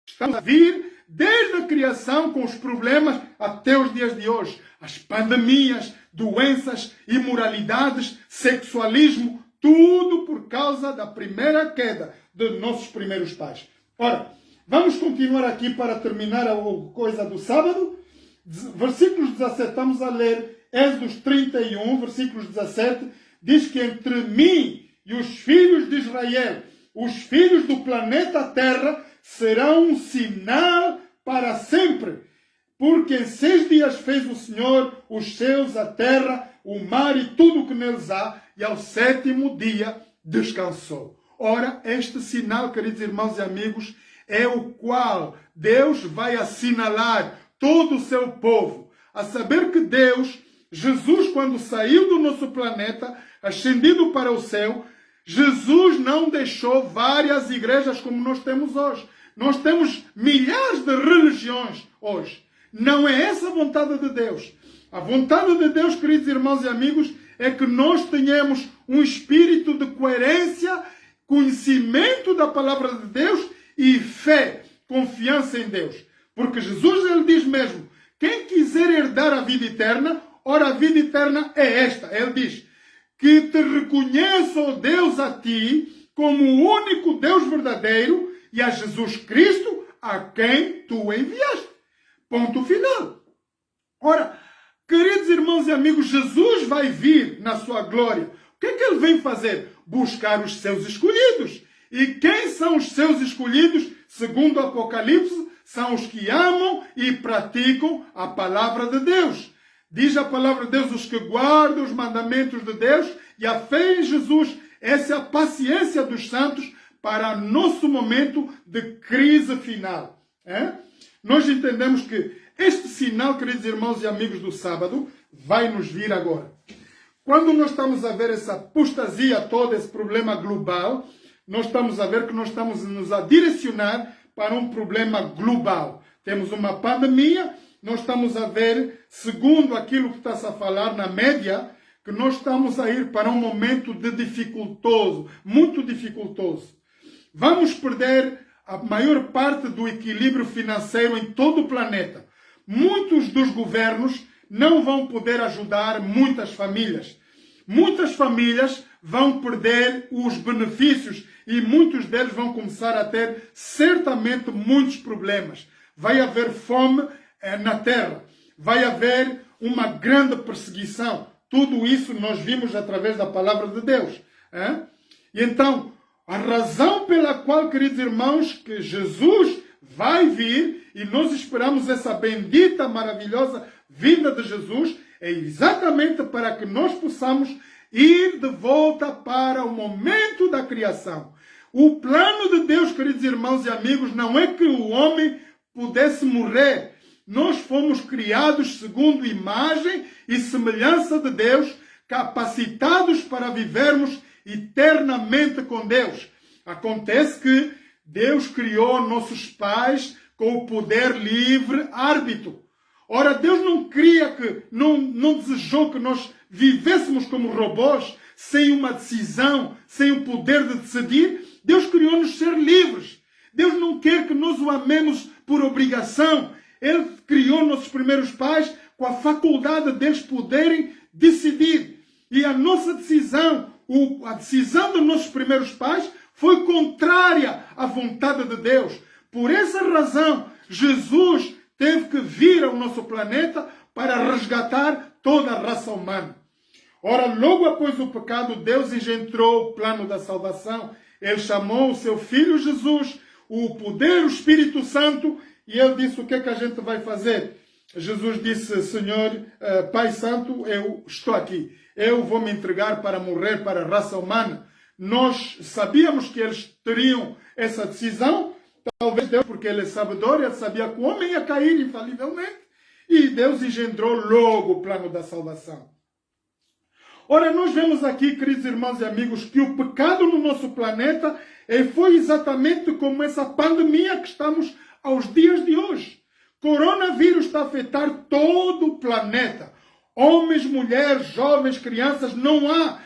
estamos a vir desde a criação com os problemas até os dias de hoje. As pandemias, doenças, imoralidades, sexualismo, tudo por causa da primeira queda de nossos primeiros pais. Ora, vamos continuar aqui para terminar a coisa do sábado. Versículos 17, estamos a ler Êxodos 31, versículos 17, diz que entre mim e os filhos de Israel, os filhos do planeta Terra, serão um sinal para sempre. Porque em 6 dias fez o Senhor os céus, a terra, o mar e tudo o que neles há, e ao 7º dia descansou. Ora, este sinal, queridos irmãos e amigos, é o qual Deus vai assinalar todo o seu povo. A saber que Deus, Jesus, quando saiu do nosso planeta, ascendido para o céu, Jesus não deixou várias igrejas como nós temos hoje. Nós temos milhares de religiões hoje. Não é essa a vontade de Deus. A vontade de Deus, queridos irmãos e amigos, é que nós tenhamos um espírito de coerência, conhecimento da palavra de Deus e fé, confiança em Deus. Porque Jesus, ele diz mesmo, quem quiser herdar a vida eterna, ora a vida eterna é esta. Ele diz, que te reconheça, ó Deus, a ti, como o único Deus verdadeiro e a Jesus Cristo, a quem tu enviaste. Ponto final. Ora, queridos irmãos e amigos, Jesus vai vir na sua glória. O que é que ele vem fazer? Buscar os seus escolhidos. E quem são os seus escolhidos? Segundo o Apocalipse, são os que amam e praticam a palavra de Deus. Diz a palavra de Deus, os que guardam os mandamentos de Deus e a fé em Jesus. Essa é a paciência dos santos para nosso momento de crise final. Nós entendemos que este sinal, queridos irmãos e amigos do sábado, vai nos vir agora. Quando nós estamos a ver essa apostasia toda, esse problema global, nós estamos a ver que nós estamos nos a direcionar para um problema global. Temos uma pandemia, nós estamos a ver, segundo aquilo que está-se a falar na média, que nós estamos a ir para um momento de dificultoso, muito dificultoso. Vamos perder a maior parte do equilíbrio financeiro em todo o planeta. Muitos dos governos não vão poder ajudar muitas famílias. Muitas famílias vão perder os benefícios e muitos deles vão começar a ter certamente muitos problemas. Vai haver fome na terra. Vai haver uma grande perseguição. Tudo isso nós vimos através da palavra de Deus. E então, a razão pela qual, queridos irmãos, que Jesus vai vir e nós esperamos essa bendita, maravilhosa vinda de Jesus é exatamente para que nós possamos ir de volta para o momento da criação. O plano de Deus, queridos irmãos e amigos, não é que o homem pudesse morrer. Nós fomos criados segundo imagem e semelhança de Deus, capacitados para vivermos eternamente com Deus. Acontece que Deus criou nossos pais com o poder livre árbitro. Ora, Deus não desejou que nós vivêssemos como robôs, sem uma decisão, sem o poder de decidir. Deus criou-nos ser livres. Deus não quer que nós o amemos por obrigação. Ele criou nossos primeiros pais com a faculdade deles poderem decidir. E a nossa decisão, a decisão dos nossos primeiros pais, foi contrária à vontade de Deus. Por essa razão, Jesus teve que vir ao nosso planeta para resgatar toda a raça humana. Ora, logo após o pecado, Deus engendrou o plano da salvação. Ele chamou o seu Filho Jesus, o poder, o Espírito Santo, e ele disse: o que é que a gente vai fazer? Jesus disse: Senhor, Pai Santo, eu estou aqui. Eu vou me entregar para morrer para a raça humana. Nós sabíamos que eles teriam essa decisão. Talvez Deus, porque Ele é sabedor, Ele sabia que o homem ia cair infalivelmente. E Deus engendrou logo o plano da salvação. Ora, nós vemos aqui, queridos irmãos e amigos, que o pecado no nosso planeta foi exatamente como essa pandemia que estamos aos dias de hoje. Coronavírus está a afetar todo o planeta. Homens, mulheres, jovens, crianças, não há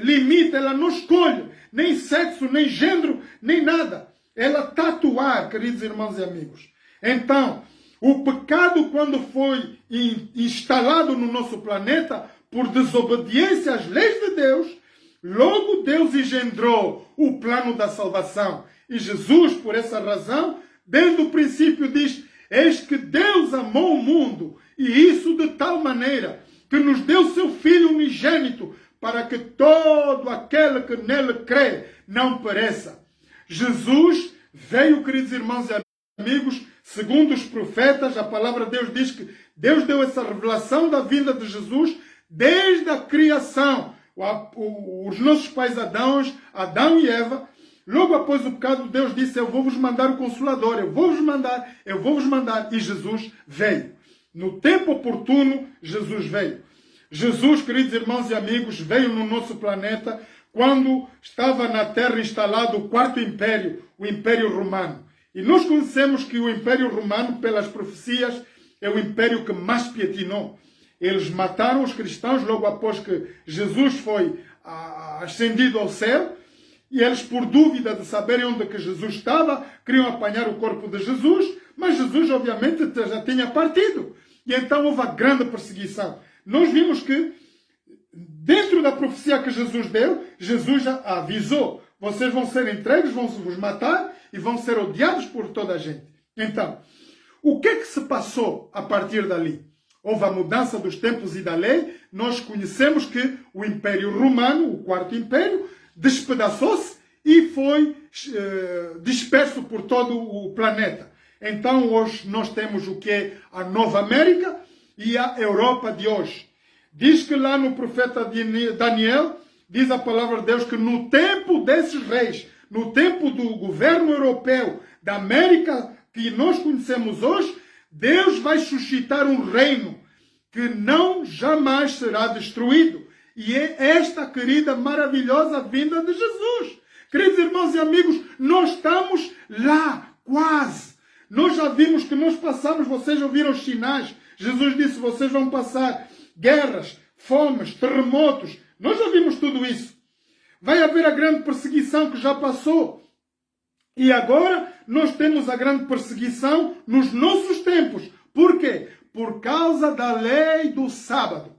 limite, ela não escolhe nem sexo, nem gênero, nem nada. Ela está a atuar, queridos irmãos e amigos. Então, o pecado, quando foi instalado no nosso planeta, por desobediência às leis de Deus, logo Deus engendrou o plano da salvação. E Jesus, por essa razão, desde o princípio diz: eis que Deus amou o mundo, e isso de tal maneira que nos deu seu Filho unigênito, para que todo aquele que nele crê não pereça. Jesus veio, queridos irmãos e amigos, segundo os profetas, a palavra de Deus diz que Deus deu essa revelação da vinda de Jesus desde a criação. Os nossos pais Adão e Eva, logo após o pecado, Deus disse: eu vou vos mandar o Consolador, eu vou vos mandar. E Jesus veio. No tempo oportuno, Jesus veio. Jesus, queridos irmãos e amigos, veio no nosso planeta quando estava na Terra instalado o quarto império, o Império Romano. E nós conhecemos que o Império Romano, pelas profecias, é o império que mais pietinou. Eles mataram os cristãos logo após que Jesus foi ascendido ao céu. E eles, por dúvida de saberem onde que Jesus estava, queriam apanhar o corpo de Jesus. Mas Jesus, obviamente, já tinha partido. E então houve a grande perseguição. Nós vimos que, dentro da profecia que Jesus deu, Jesus já avisou: vocês vão ser entregues, vão vos matar e vão ser odiados por toda a gente. Então, o que é que se passou a partir dali? Houve a mudança dos tempos e da lei. Nós conhecemos que o Império Romano, o quarto império, despedaçou-se e foi disperso por todo o planeta. Então, hoje nós temos o que é a Nova América e a Europa de hoje. Diz que lá no profeta Daniel, diz a palavra de Deus que no tempo desses reis, no tempo do governo europeu da América que nós conhecemos hoje, Deus vai suscitar um reino que não jamais será destruído. E é esta querida, maravilhosa vinda de Jesus. Queridos irmãos e amigos, nós estamos lá, quase. Nós já vimos que nós passamos, vocês ouviram os sinais. Jesus disse: vocês vão passar guerras, fomes, terremotos. Nós já vimos tudo isso. Vai haver a grande perseguição que já passou. E agora nós temos a grande perseguição nos nossos tempos. Por quê? Por causa da lei do sábado.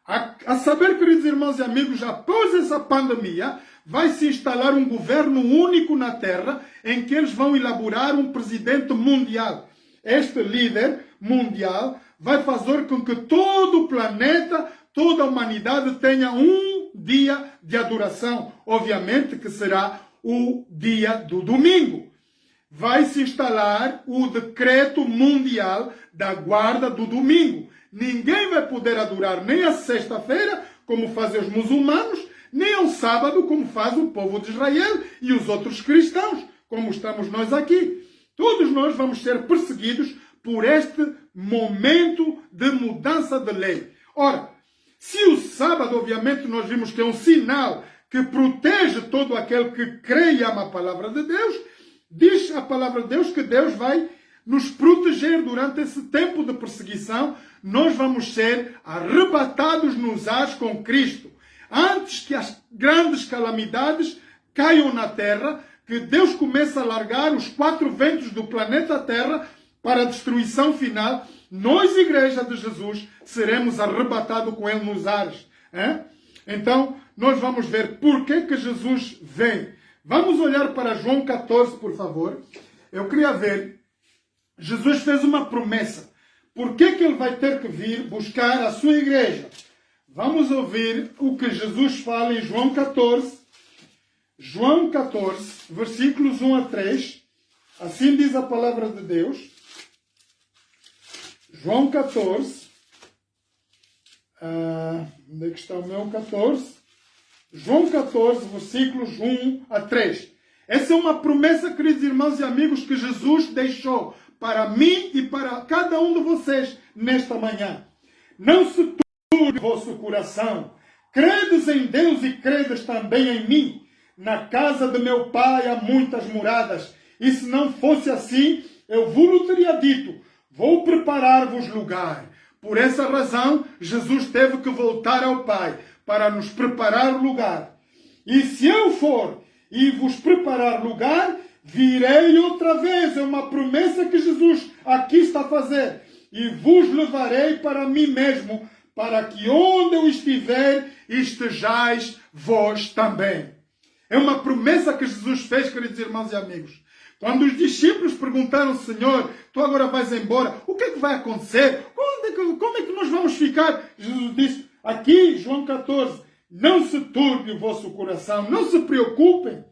A saber, queridos irmãos e amigos, após essa pandemia, vai se instalar um governo único na Terra, em que eles vão elaborar um presidente mundial. Este líder mundial vai fazer com que todo o planeta, toda a humanidade tenha um dia de adoração. Obviamente que será o dia do domingo. Vai se instalar o decreto mundial da guarda do domingo. Ninguém vai poder adorar nem a sexta-feira, como fazem os muçulmanos, nem ao sábado, como faz o povo de Israel e os outros cristãos, como estamos nós aqui. Todos nós vamos ser perseguidos por este momento de mudança de lei. Ora, Se o sábado, obviamente, nós vimos que é um sinal que protege todo aquele que crê e ama a palavra de Deus, diz a palavra de Deus que Deus vai nos proteger durante esse tempo de perseguição. Nós vamos ser arrebatados nos ares com Cristo. Antes que as grandes calamidades caiam na terra, que Deus comece a largar os 4 ventos do planeta Terra para a destruição final, nós, Igreja de Jesus, seremos arrebatados com Ele nos ares. Então, nós vamos ver por que Jesus vem. Vamos olhar para João 14, por favor. Eu queria ver. Jesus fez uma promessa. Por que Ele vai ter que vir buscar a sua igreja? Vamos ouvir o que Jesus fala em João 14. João 14, versículos 1 a 3. Assim diz a palavra de Deus. João 14. Onde é que está o meu 14? João 14, versículos 1 a 3. Essa é uma promessa, queridos irmãos e amigos, que Jesus deixou para mim e para cada um de vocês nesta manhã. Não se turbe o vosso coração. Credes em Deus e credes também em mim. Na casa de meu pai há muitas moradas. E se não fosse assim, eu vos teria dito, vou preparar-vos lugar. Por essa razão, Jesus teve que voltar ao Pai para nos preparar lugar. E se eu for e vos preparar lugar, virei outra vez. É uma promessa que Jesus aqui está a fazer. E vos levarei para mim mesmo, para que onde eu estiver, estejais vós também. É uma promessa que Jesus fez, queridos irmãos e amigos. Quando os discípulos perguntaram, Senhor, tu agora vais embora, o que é que vai acontecer? Como é que nós vamos ficar? Jesus disse, aqui, João 14, não se turbe o vosso coração, não se preocupem,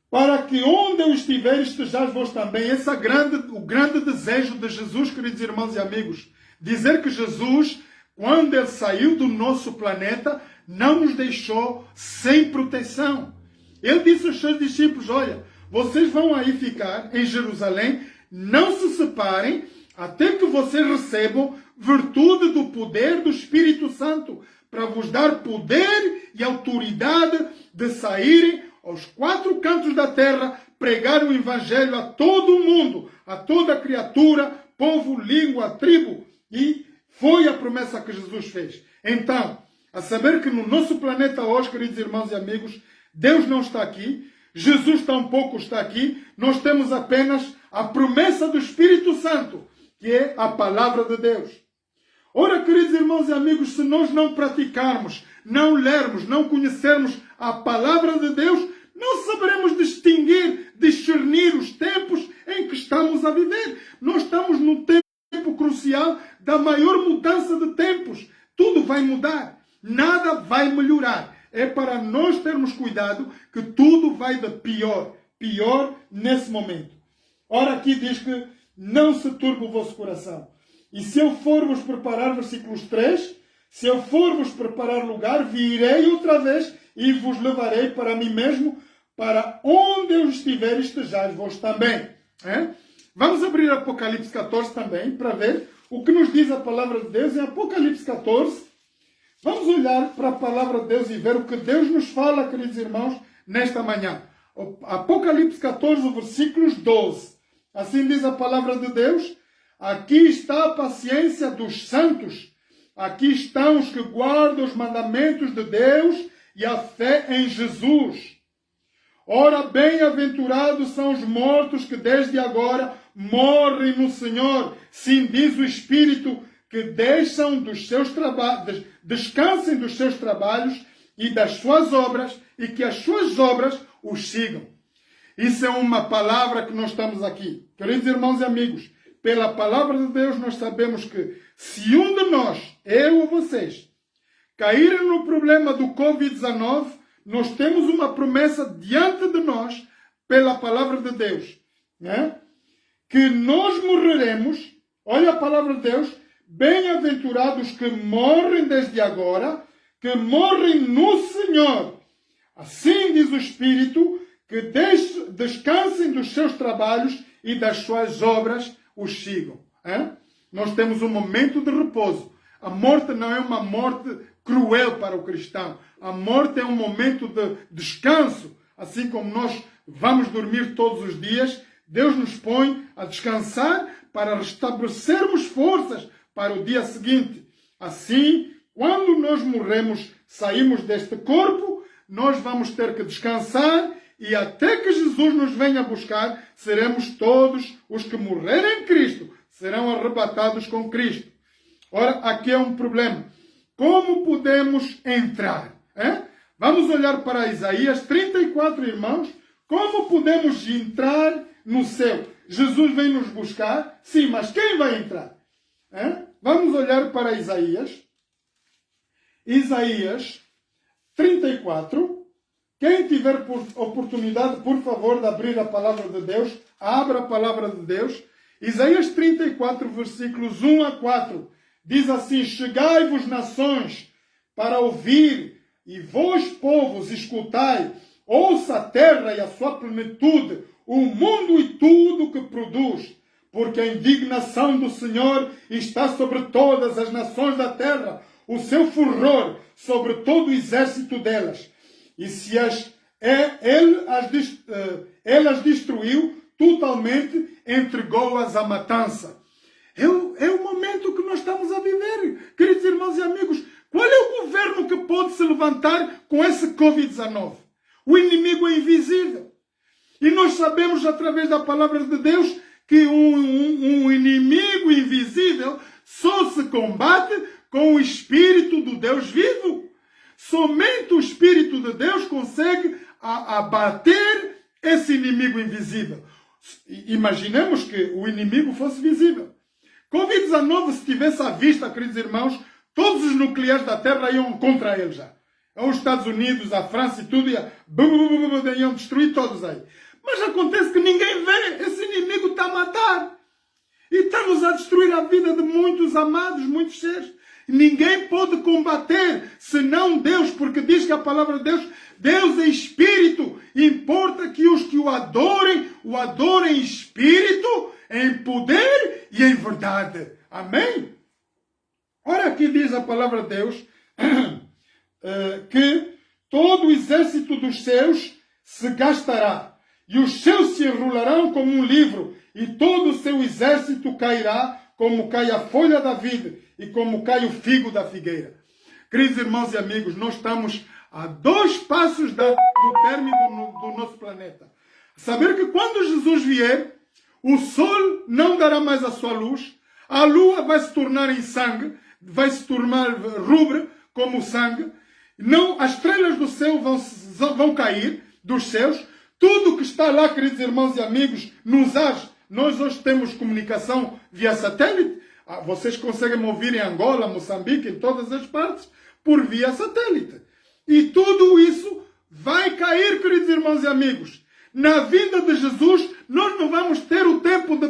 para que onde eu estiver, estejais vós também. Esse é o grande desejo de Jesus, queridos irmãos e amigos. Dizer que Jesus, quando Ele saiu do nosso planeta, não nos deixou sem proteção. Ele disse aos seus discípulos, olha, vocês vão aí ficar em Jerusalém, não se separem, até que vocês recebam virtude do poder do Espírito Santo, para vos dar poder e autoridade de saírem aos 4 cantos da terra, pregar o Evangelho a todo o mundo, a toda criatura, povo, língua, tribo. E foi a promessa que Jesus fez. Então, a saber que no nosso planeta hoje, queridos irmãos e amigos, Deus não está aqui, Jesus tampouco está aqui, nós temos apenas a promessa do Espírito Santo, que é a palavra de Deus. Ora, queridos irmãos e amigos, se nós não praticarmos, não lermos, não conhecermos a palavra de Deus, não saberemos discernir os tempos em que estamos a viver. Nós estamos no tempo crucial da maior mudança de tempos. Tudo vai mudar, nada vai melhorar. É para nós termos cuidado que tudo vai de pior nesse momento. Ora, aqui diz que não se turbe o vosso coração. E se eu for vos preparar, versículos 3, se eu for vos preparar lugar, virei outra vez e vos levarei para mim mesmo, para onde eu estiver, estejais vós também. Vamos abrir Apocalipse 14 também, para ver o que nos diz a palavra de Deus em Apocalipse 14. Vamos olhar para a palavra de Deus e ver o que Deus nos fala, queridos irmãos, nesta manhã. Apocalipse 14, versículos 12. Assim diz a palavra de Deus. Aqui está a paciência dos santos. Aqui estão os que guardam os mandamentos de Deus e a fé em Jesus. Ora, bem-aventurados são os mortos que desde agora morrem no Senhor. Sim, diz o Espírito, que deixam dos seus trabalhos, descansem dos seus trabalhos e das suas obras, e que as suas obras os sigam. Isso é uma palavra que nós estamos aqui. Queridos irmãos e amigos, pela palavra de Deus nós sabemos que se um de nós, eu ou vocês, caírem no problema do Covid-19, nós temos uma promessa diante de nós, pela palavra de Deus, que nós morreremos. Olha a palavra de Deus, bem-aventurados que morrem desde agora, que morrem no Senhor. Assim diz o Espírito, que descansem dos seus trabalhos e das suas obras os sigam. Nós temos um momento de repouso. A morte não é uma morte cruel para o cristão. A morte é um momento de descanso. Assim como nós vamos dormir todos os dias, Deus nos põe a descansar para restabelecermos forças para o dia seguinte. Assim, quando nós morremos, saímos deste corpo, nós vamos ter que descansar e até que Jesus nos venha buscar, seremos todos os que morrerem em Cristo, serão arrebatados com Cristo. Ora, aqui é um problema. Como podemos entrar? Vamos olhar para Isaías 34, irmãos. Como podemos entrar no céu? Jesus vem nos buscar? Sim, mas quem vai entrar? Vamos olhar para Isaías. Isaías 34. Quem tiver oportunidade, por favor, de abrir a palavra de Deus, abra a palavra de Deus. Isaías 34, versículos 1 a 4. Diz assim: chegai-vos, nações, para ouvir, e vós, povos, escutai. Ouça a terra e a sua plenitude, o mundo e tudo o que produz. Porque a indignação do Senhor está sobre todas as nações da terra, o seu furor sobre todo o exército delas. E se ele as destruiu totalmente, entregou-as à matança. É o momento que nós estamos a viver, queridos irmãos e amigos. Qual é o governo que pode se levantar com esse Covid-19? O inimigo é invisível. E nós sabemos, através da palavra de Deus, que um inimigo invisível só se combate com o Espírito do Deus vivo. Somente o Espírito de Deus consegue abater esse inimigo invisível. Imaginemos que o inimigo fosse visível. Covid-19, se estivesse à vista, queridos irmãos, todos os nucleares da Terra iam contra ele já. Os Estados Unidos, a França e tudo, iam destruir todos aí. Mas acontece que ninguém vê. Esse inimigo está a matar. E está-nos a destruir a vida de muitos amados, muitos seres. Ninguém pode combater, senão Deus, porque diz que a palavra de Deus é Espírito. Importa que os que o adorem em Espírito, em poder e em verdade. Amém? Ora, aqui diz a palavra de Deus que todo o exército dos seus se gastará, e os seus se enrolarão como um livro, e todo o seu exército cairá, como cai a folha da vide, e como cai o figo da figueira. Queridos irmãos e amigos, nós estamos a 2 passos do término do nosso planeta. Saber que quando Jesus vier, o sol não dará mais a sua luz, a lua vai se tornar em sangue, vai se tornar rubra como sangue, não, as estrelas do céu vão cair dos céus, tudo que está lá, queridos irmãos e amigos, nos ares. Nós hoje temos comunicação via satélite. Vocês conseguem me ouvir em Angola, Moçambique, em todas as partes, por via satélite. E tudo isso vai cair, queridos irmãos e amigos. Na vinda de Jesus, nós não vamos ter o tempo de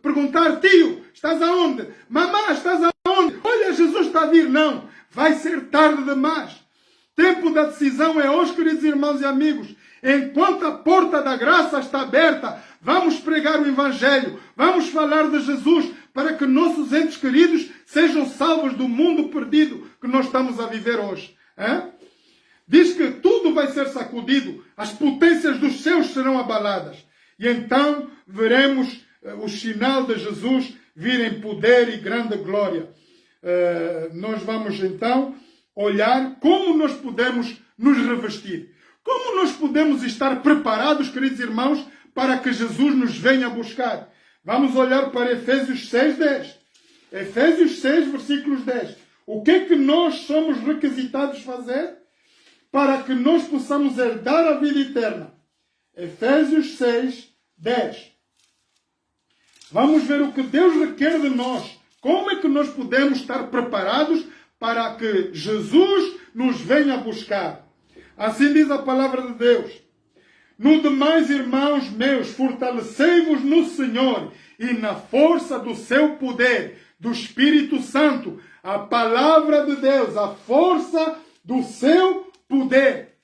perguntar: tio, estás aonde? Mamã, estás aonde? Olha, Jesus está a vir. Não, vai ser tarde demais. Tempo da decisão é hoje, queridos irmãos e amigos. Enquanto a porta da graça está aberta, vamos pregar o Evangelho, vamos falar de Jesus, para que nossos entes queridos sejam salvos do mundo perdido que nós estamos a viver hoje. Diz que tudo vai ser sacudido, as potências dos céus serão abaladas. E então veremos o sinal de Jesus vir em poder e grande glória. Nós vamos então olhar como nós podemos nos revestir. Como nós podemos estar preparados, queridos irmãos, para que Jesus nos venha buscar? Vamos olhar para Efésios 6:10. Efésios 6, versículos 10. O que é que nós somos requisitados fazer para que nós possamos herdar a vida eterna? Efésios 6:10. Vamos ver o que Deus requer de nós. Como é que nós podemos estar preparados para que Jesus nos venha buscar? Assim diz a palavra de Deus. No demais, irmãos meus, fortalecei-vos no Senhor e na força do seu poder, do Espírito Santo. A palavra de Deus, a força do seu poder.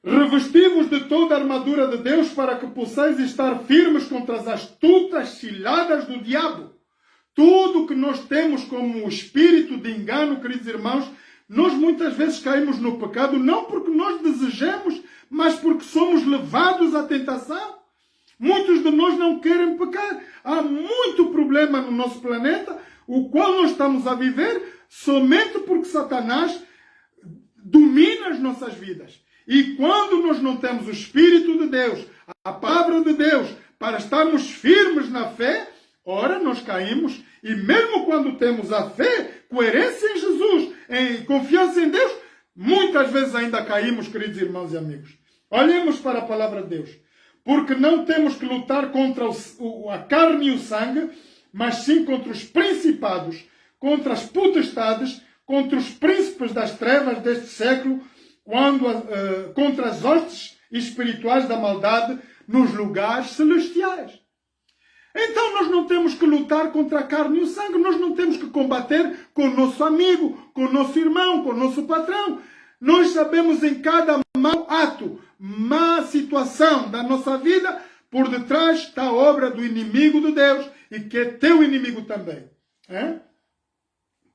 Revesti-vos de toda a armadura de Deus para que possais estar firmes contra as astutas ciladas do diabo. tudo que nós temos como espírito de engano, queridos irmãos, nós muitas vezes caímos no pecado não porque nós desejamos, mas porque somos levados à tentação. Muitos de nós não querem pecar. Há muito problema no nosso planeta, o qual nós estamos a viver somente porque Satanás domina as nossas vidas. E quando nós não temos o Espírito de Deus, a palavra de Deus, para estarmos firmes na fé, ora, nós caímos. E mesmo quando temos a fé, coerência em Jesus, em confiança em Deus, muitas vezes ainda caímos, queridos irmãos e amigos. Olhemos para a palavra de Deus. Porque não temos que lutar contra a carne e o sangue, mas sim contra os principados, contra as potestades, contra os príncipes das trevas deste século, contra as hostes espirituais da maldade nos lugares celestiais. Então nós não temos que lutar contra a carne e o sangue, nós não temos que combater com o nosso amigo, com o nosso irmão, com o nosso patrão. Nós sabemos em cada mau ato, má situação da nossa vida, por detrás está a obra do inimigo de Deus e que é teu inimigo também.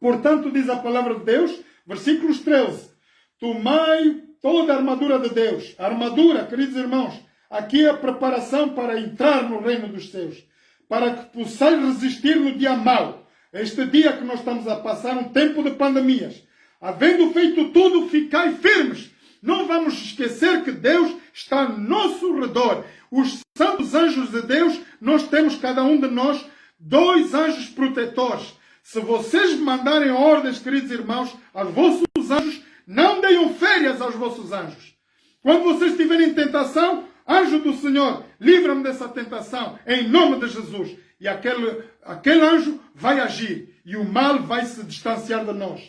Portanto, diz a palavra de Deus, versículos 13, tomai toda a armadura de Deus. A armadura, queridos irmãos, aqui é a preparação para entrar no reino dos céus, para que possais resistir no dia mau. Este dia que nós estamos a passar, um tempo de pandemias. Havendo feito tudo, ficai firmes. Não vamos esquecer que Deus está ao nosso redor. Os santos anjos de Deus, nós temos, cada um de nós, 2 anjos protetores. Se vocês mandarem ordens, queridos irmãos, aos vossos anjos, não deem férias aos vossos anjos. Quando vocês tiverem tentação, anjo do Senhor, livra-me dessa tentação, em nome de Jesus. E aquele anjo vai agir. E o mal vai se distanciar de nós.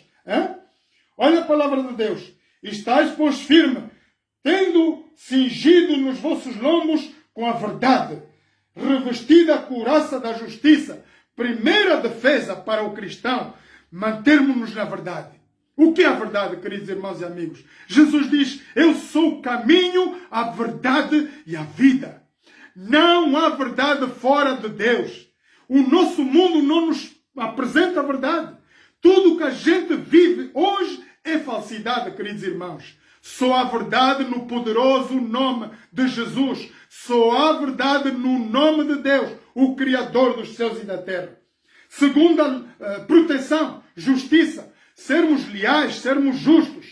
Olha a palavra de Deus. Estais, pois, firme, tendo cingido nos vossos lombos com a verdade, revestida a couraça da justiça. Primeira defesa para o cristão, mantermos-nos na verdade. O que é a verdade, queridos irmãos e amigos? Jesus diz, eu sou o caminho, a verdade e a vida. Não há verdade fora de Deus. O nosso mundo não nos apresenta a verdade. Tudo que a gente vive hoje é falsidade, queridos irmãos. Só há verdade no poderoso nome de Jesus. Só há verdade no nome de Deus, o Criador dos céus e da terra. Segunda proteção, justiça. Sermos leais, sermos justos.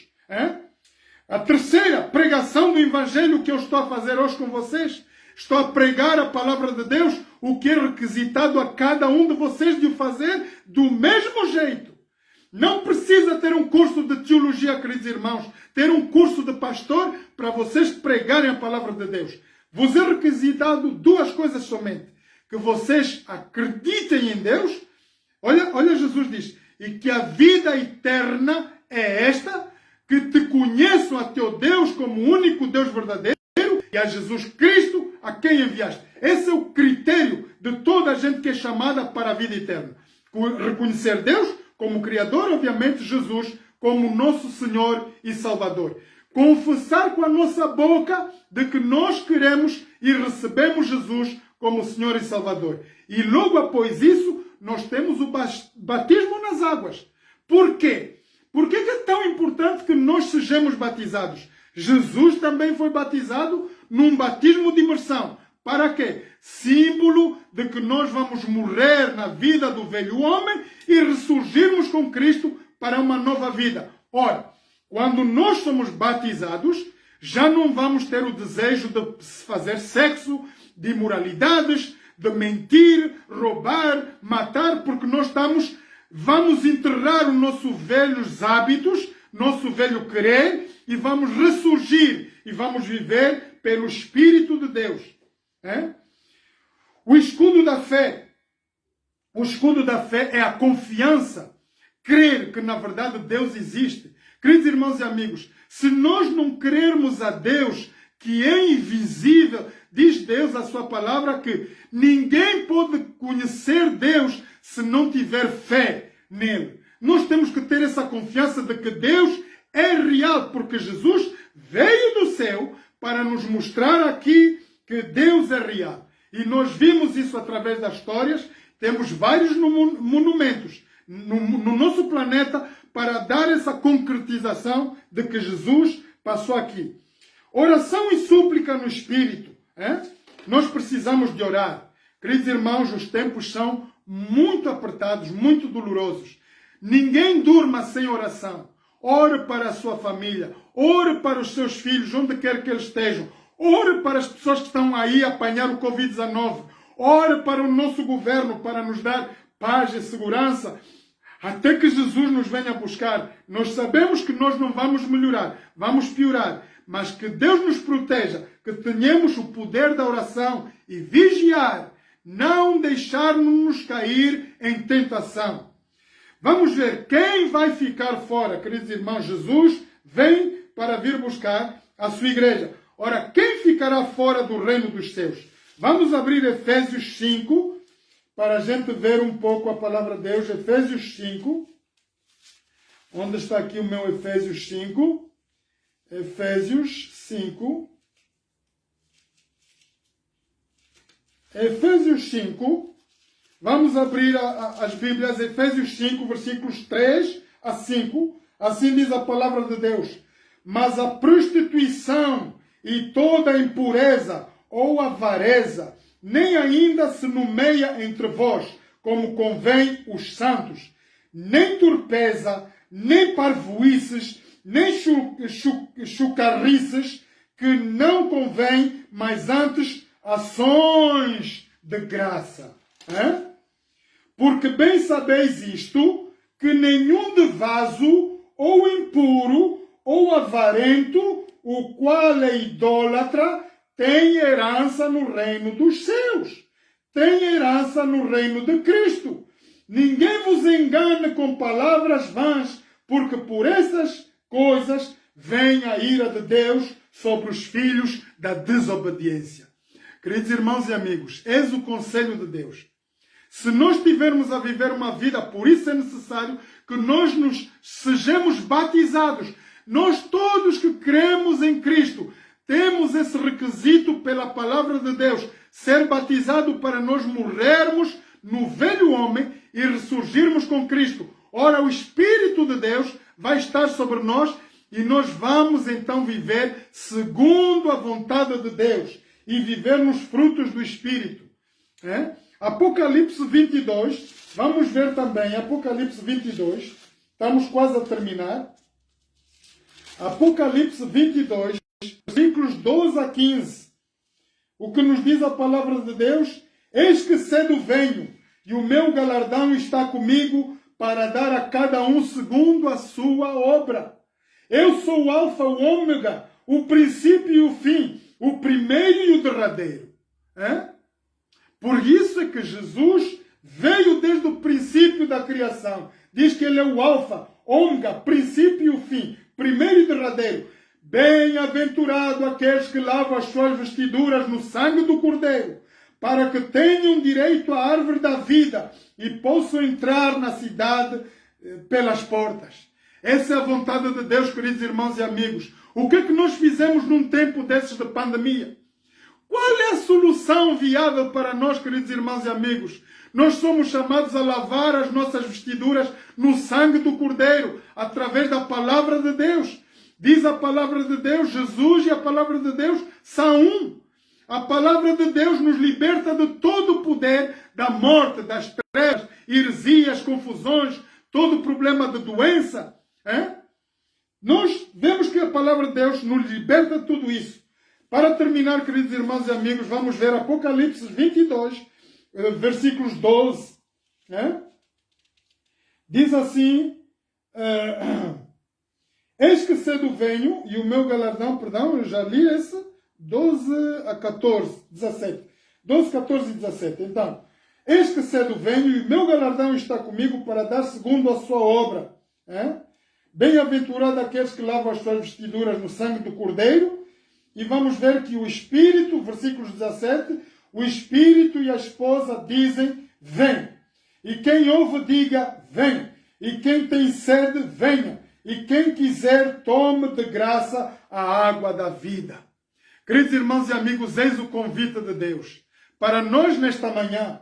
A terceira, pregação do Evangelho que eu estou a fazer hoje com vocês. Estou a pregar a palavra de Deus, o que é requisitado a cada um de vocês de o fazer do mesmo jeito. Não precisa ter um curso de teologia, queridos irmãos, ter um curso de pastor para vocês pregarem a palavra de Deus. Vos é requisitado 2 coisas somente. Que vocês acreditem em Deus. Olha Jesus diz, e que a vida eterna é esta, que te conheçam a teu Deus como o único Deus verdadeiro e a Jesus Cristo a quem enviaste. Esse é o critério de toda a gente que é chamada para a vida eterna. Reconhecer Deus como Criador, obviamente Jesus como nosso Senhor e Salvador. Confessar com a nossa boca de que nós queremos e recebemos Jesus como Senhor e Salvador. E logo após isso, nós temos o batismo nas águas. Por quê? Por que é tão importante que nós sejamos batizados? Jesus também foi batizado num batismo de imersão. Para quê? Símbolo de que nós vamos morrer na vida do velho homem e ressurgirmos com Cristo para uma nova vida. Ora, quando nós somos batizados, já não vamos ter o desejo de fazer sexo, de imoralidades, de mentir, roubar, matar, porque nós vamos enterrar os nossos velhos hábitos, nosso velho querer, e vamos ressurgir e vamos viver pelo Espírito de Deus. O escudo da fé. O escudo da fé é a confiança. Crer que na verdade Deus existe. Queridos irmãos e amigos, se nós não crermos a Deus, que é invisível, diz Deus a sua palavra que ninguém pode conhecer Deus se não tiver fé nele. Nós temos que ter essa confiança de que Deus é real, porque Jesus veio do céu para nos mostrar aqui que Deus é real. E nós vimos isso através das histórias. Temos vários monumentos no nosso planeta para dar essa concretização de que Jesus passou aqui. Oração e súplica no Espírito. Nós precisamos de orar. Queridos irmãos, os tempos são muito apertados, muito dolorosos. Ninguém durma sem oração. Ore para a sua família. Ore para os seus filhos, onde quer que eles estejam. Ore para as pessoas que estão aí a apanhar o Covid-19. Ore para o nosso governo, para nos dar paz e segurança. Até que Jesus nos venha buscar. Nós sabemos que nós não vamos melhorar, vamos piorar. Mas que Deus nos proteja, que tenhamos o poder da oração e vigiar, não deixar-nos cair em tentação. Vamos ver quem vai ficar fora, queridos irmãos. Jesus vem para vir buscar a sua igreja. Ora, quem ficará fora do reino dos céus? Vamos abrir Efésios 5, para a gente ver um pouco a palavra de Deus. Efésios 5. Onde está aqui o meu Efésios 5? Efésios 5. Efésios 5. Vamos abrir as Bíblias. Efésios 5, versículos 3 a 5. Assim diz a palavra de Deus. Mas a prostituição e toda a impureza ou avareza nem ainda se nomeia entre vós, como convém os santos. Nem torpeza, nem parvoices, nem chucarrices, que não convém, mas antes ações de graça. Porque bem sabeis isto, que nenhum de vaso, ou impuro, ou avarento, o qual é idólatra, tem herança no reino dos céus. Tem herança no reino de Cristo. Ninguém vos engane com palavras vãs, porque por essas coisas vem a ira de Deus sobre os filhos da desobediência. Queridos irmãos e amigos, eis o conselho de Deus. Se nós estivermos a viver uma vida, por isso é necessário que nós nos sejamos batizados. Nós todos que cremos em Cristo, temos esse requisito pela palavra de Deus, ser batizado para nós morrermos no velho homem e ressurgirmos com Cristo. Ora, o Espírito de Deus vai estar sobre nós e nós vamos então viver segundo a vontade de Deus e viver nos frutos do Espírito. Apocalipse 22, vamos ver também Apocalipse 22, estamos quase a terminar. Apocalipse 22, versículos 12 a 15. O que nos diz a palavra de Deus? Eis que cedo venho, e o meu galardão está comigo para dar a cada um segundo a sua obra. Eu sou o Alfa, o Ômega, o princípio e o fim, o primeiro e o derradeiro. Por isso é que Jesus veio desde o princípio da criação. Diz que ele é o Alfa, Ômega, princípio e o fim, primeiro e derradeiro. Bem-aventurado aqueles que lavam as suas vestiduras no sangue do Cordeiro, para que tenham direito à árvore da vida e possam entrar na cidade pelas portas. Essa é a vontade de Deus, queridos irmãos e amigos. O que é que nós fizemos num tempo desses de pandemia? Qual é a solução viável para nós, queridos irmãos e amigos? Nós somos chamados a lavar as nossas vestiduras no sangue do Cordeiro, através da palavra de Deus. Diz a palavra de Deus, Jesus e a palavra de Deus são um. A palavra de Deus nos liberta de todo o poder da morte, das trevas, heresias, confusões, todo o problema de doença. Nós vemos que a palavra de Deus nos liberta de tudo isso. Para terminar, queridos irmãos e amigos, vamos ver Apocalipse 22, versículos 12. Diz assim, eis que cedo venho, e o meu galardão, eu já li esse, 12 a 14, 17. 12, 14 e 17. Então, eis que cedo venho, e o meu galardão está comigo para dar segundo a sua obra. Bem-aventurado aqueles que lavam as suas vestiduras no sangue do Cordeiro. E vamos ver que o Espírito, versículos 17, o Espírito e a esposa dizem, vem. E quem ouve, diga, vem. E quem tem sede, venha. E quem quiser, tome de graça a água da vida. Queridos irmãos e amigos, eis o convite de Deus para nós nesta manhã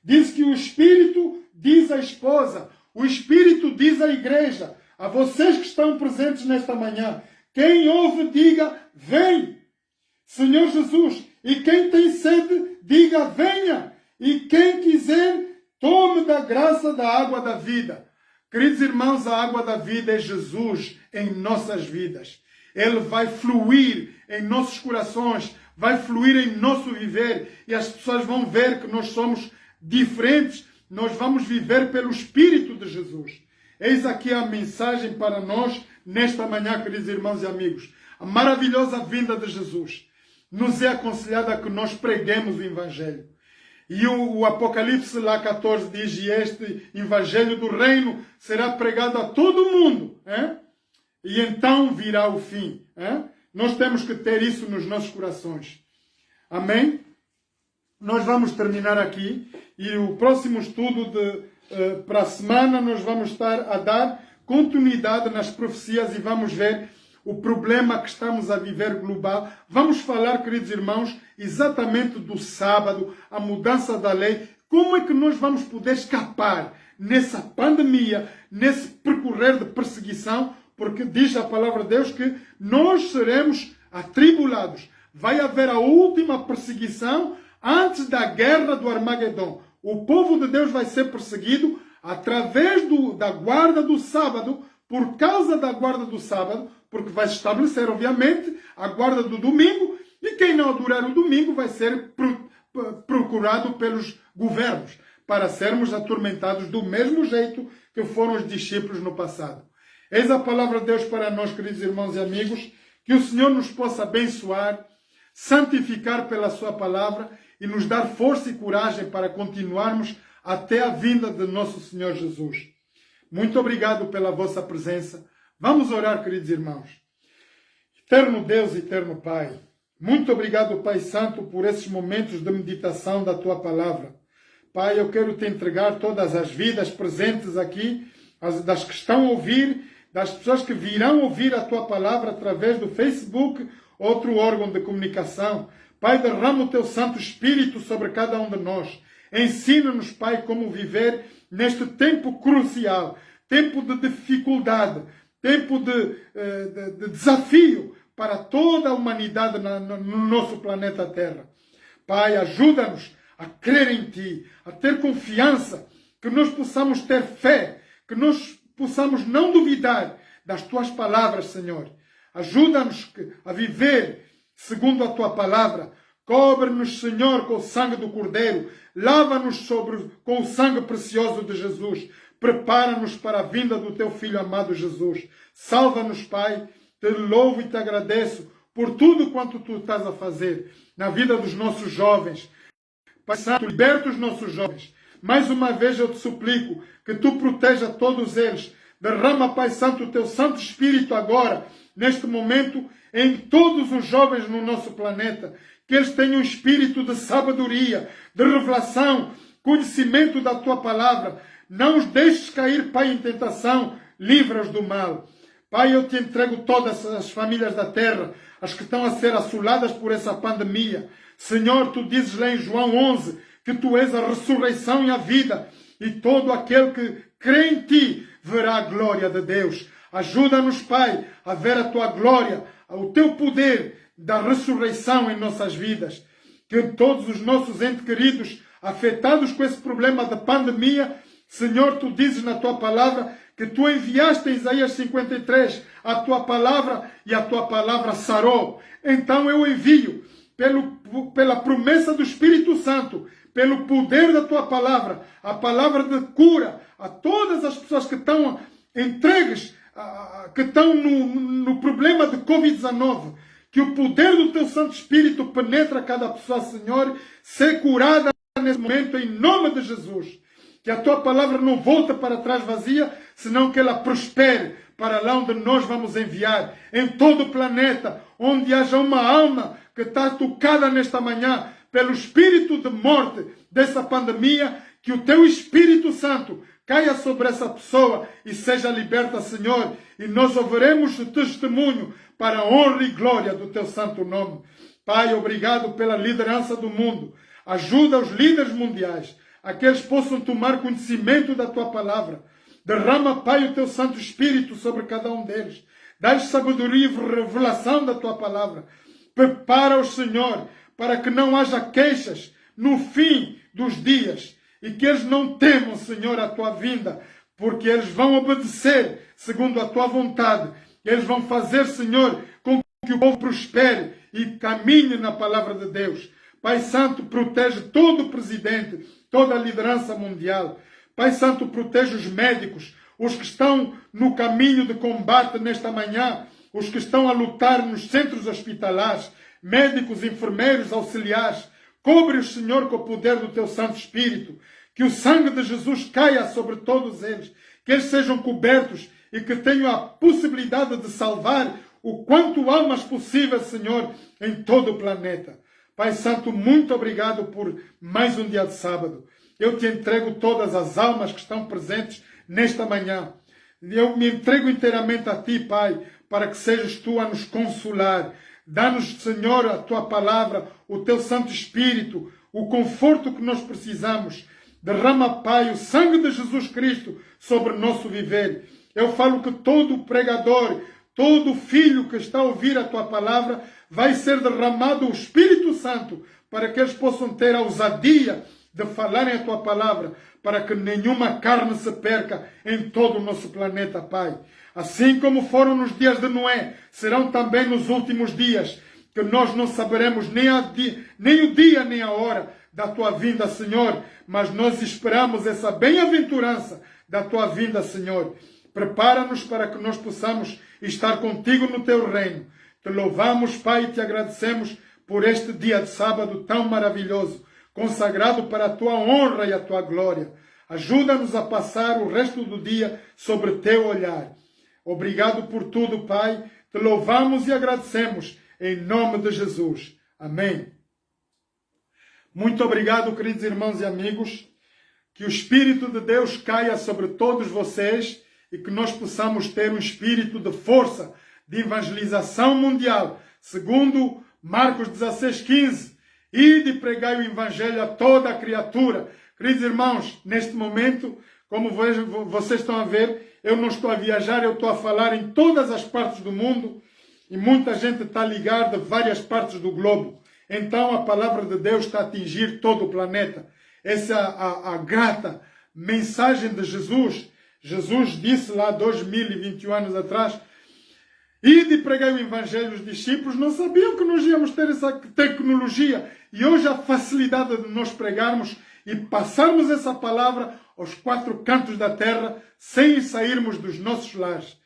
Diz que o Espírito diz à esposa, o Espírito diz à igreja, a vocês que estão presentes nesta manhã, quem ouve, diga, vem. Senhor Jesus, e quem tem sede, diga, venha. E quem quiser, tome da graça da água da vida. Queridos irmãos, a água da vida é Jesus em nossas vidas. Ele vai fluir em nossos corações, vai fluir em nosso viver, e as pessoas vão ver que nós somos diferentes, nós vamos viver pelo Espírito de Jesus. Eis aqui a mensagem para nós nesta manhã, queridos irmãos e amigos. A maravilhosa vinda de Jesus nos é aconselhada que nós preguemos o Evangelho. E o Apocalipse lá 14 diz, e este Evangelho do Reino será pregado a todo mundo. E então virá o fim. Nós temos que ter isso nos nossos corações. Amém? Nós vamos terminar aqui. E o próximo estudo para a semana nós vamos estar a dar continuidade nas profecias e vamos ver o problema que estamos a viver global. Vamos falar, queridos irmãos, exatamente do sábado, a mudança da lei. Como é que nós vamos poder escapar nessa pandemia, nesse percorrer de perseguição? Porque diz a palavra de Deus que nós seremos atribulados. Vai haver a última perseguição antes da guerra do Armagedon. O povo de Deus vai ser perseguido através da guarda do sábado, por causa da guarda do sábado, porque vai se estabelecer, obviamente, a guarda do domingo, e quem não adorar o domingo vai ser procurado pelos governos, para sermos atormentados do mesmo jeito que foram os discípulos no passado. Eis a palavra de Deus para nós, queridos irmãos e amigos, que o Senhor nos possa abençoar, santificar pela sua palavra e nos dar força e coragem para continuarmos até a vinda de nosso Senhor Jesus. Muito obrigado pela vossa presença. Vamos orar, queridos irmãos. Eterno Deus, eterno Pai, muito obrigado, Pai Santo, por esses momentos de meditação da Tua Palavra. Pai, eu quero Te entregar todas as vidas presentes aqui, das que estão a ouvir, das pessoas que virão ouvir a Tua Palavra através do Facebook, outro órgão de comunicação. Pai, derrama o Teu Santo Espírito sobre cada um de nós. Ensina-nos, Pai, como viver neste tempo crucial, tempo de dificuldade, tempo de desafio para toda a humanidade no nosso planeta Terra. Pai, ajuda-nos a crer em Ti, a ter confiança, que nós possamos ter fé, que nós possamos não duvidar das Tuas palavras, Senhor. Ajuda-nos a viver segundo a Tua palavra. Cobre-nos, Senhor, com o sangue do Cordeiro. Lava-nos com o sangue precioso de Jesus. Prepara-nos para a vinda do Teu Filho amado Jesus. Salva-nos, Pai. Te louvo e Te agradeço por tudo quanto Tu estás a fazer na vida dos nossos jovens. Pai Santo, liberta os nossos jovens. Mais uma vez eu Te suplico que Tu proteja todos eles. Derrama, Pai Santo, o Teu Santo Espírito agora, neste momento, em todos os jovens no nosso planeta. Que eles tenham um espírito de sabedoria, de revelação, conhecimento da Tua palavra. Não os deixes cair, Pai, em tentação. Livra-os do mal. Pai, eu Te entrego todas as famílias da terra, as que estão a ser assoladas por essa pandemia. Senhor, Tu dizes lá em João 11 que Tu és a ressurreição e a vida, e todo aquele que crê em Ti verá a glória de Deus. Ajuda-nos, Pai, a ver a Tua glória, o Teu poder da ressurreição em nossas vidas. Que todos os nossos entes queridos afetados com esse problema da pandemia, Senhor, Tu dizes na Tua palavra que Tu enviaste em Isaías 53 a Tua palavra e a Tua palavra sarou. Então eu envio, pela promessa do Espírito Santo, pelo poder da Tua palavra, a palavra de cura a todas as pessoas que estão entregues, que estão no problema de Covid-19. Que o poder do Teu Santo Espírito penetre cada pessoa, Senhor, ser curada nesse momento, em nome de Jesus. Que a Tua palavra não volte para trás vazia, senão que ela prospere para lá onde nós vamos enviar. Em todo o planeta, onde haja uma alma que está tocada nesta manhã pelo espírito de morte dessa pandemia, que o Teu Espírito Santo caia sobre essa pessoa e seja liberta, Senhor. E nós ouviremos o testemunho para a honra e glória do Teu santo nome. Pai, obrigado pela liderança do mundo. Ajuda os líderes mundiais a que eles possam tomar conhecimento da tua palavra. Derrama, Pai, o teu Santo Espírito sobre cada um deles. Dá-lhes sabedoria e revelação da tua palavra. Prepara-os, Senhor, para que não haja queixas no fim dos dias e que eles não temam, Senhor, a tua vinda, porque eles vão obedecer segundo a tua vontade. Eles vão fazer, Senhor, com que o povo prospere e caminhe na palavra de Deus. Pai Santo, protege todo o presidente, toda a liderança mundial. Pai Santo, protege os médicos, os que estão no caminho de combate nesta manhã, os que estão a lutar nos centros hospitalares, médicos, enfermeiros, auxiliares. Cobre-os, Senhor, com o poder do teu Santo Espírito. Que o sangue de Jesus caia sobre todos eles. Que eles sejam cobertos e que tenham a possibilidade de salvar o quanto almas possível, Senhor, em todo o planeta. Pai Santo, muito obrigado por mais um dia de sábado. Eu te entrego todas as almas que estão presentes nesta manhã. Eu me entrego inteiramente a ti, Pai, para que sejas tu a nos consolar. Dá-nos, Senhor, a tua palavra, o teu Santo Espírito, o conforto que nós precisamos. Derrama, Pai, o sangue de Jesus Cristo sobre o nosso viver. Eu falo que todo pregador, todo filho que está a ouvir a tua palavra, vai ser derramado o Espírito Santo para que eles possam ter a ousadia de falarem a tua palavra, para que nenhuma carne se perca em todo o nosso planeta, Pai. Assim como foram nos dias de Noé, serão também nos últimos dias, que nós não saberemos nem o dia nem a hora da tua vinda, Senhor, mas nós esperamos essa bem-aventurança da tua vinda, Senhor. Prepara-nos para que nós possamos estar contigo no teu reino. Te louvamos, Pai, e te agradecemos por este dia de sábado tão maravilhoso, consagrado para a tua honra e a tua glória. Ajuda-nos a passar o resto do dia sobre teu olhar. Obrigado por tudo, Pai. Te louvamos e agradecemos em nome de Jesus. Amém. Muito obrigado, queridos irmãos e amigos. Que o Espírito de Deus caia sobre todos vocês e que nós possamos ter um espírito de força, de evangelização mundial. Segundo Marcos 16:15. Ide e pregai o Evangelho a toda a criatura. Queridos irmãos, neste momento, como vocês estão a ver, eu não estou a viajar, eu estou a falar em todas as partes do mundo e muita gente está ligada de várias partes do globo. Então a palavra de Deus está a atingir todo o planeta. Essa é a grata mensagem de Jesus. Jesus disse lá 2021 anos atrás, ide e pregai o Evangelho. Os discípulos não sabiam que nós íamos ter essa tecnologia. E hoje a facilidade de nós pregarmos e passarmos essa palavra aos quatro cantos da terra sem sairmos dos nossos lares.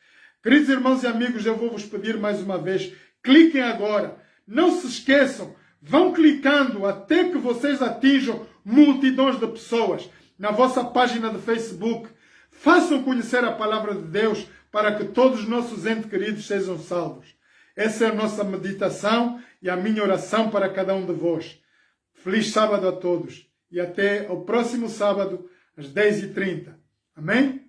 Queridos irmãos e amigos, eu vou vos pedir mais uma vez, cliquem agora. Não se esqueçam, vão clicando até que vocês atinjam multidões de pessoas na vossa página de Facebook. Façam conhecer a palavra de Deus para que todos os nossos entes queridos sejam salvos. Essa é a nossa meditação e a minha oração para cada um de vós. Feliz sábado a todos e até ao próximo sábado às 10h30. Amém?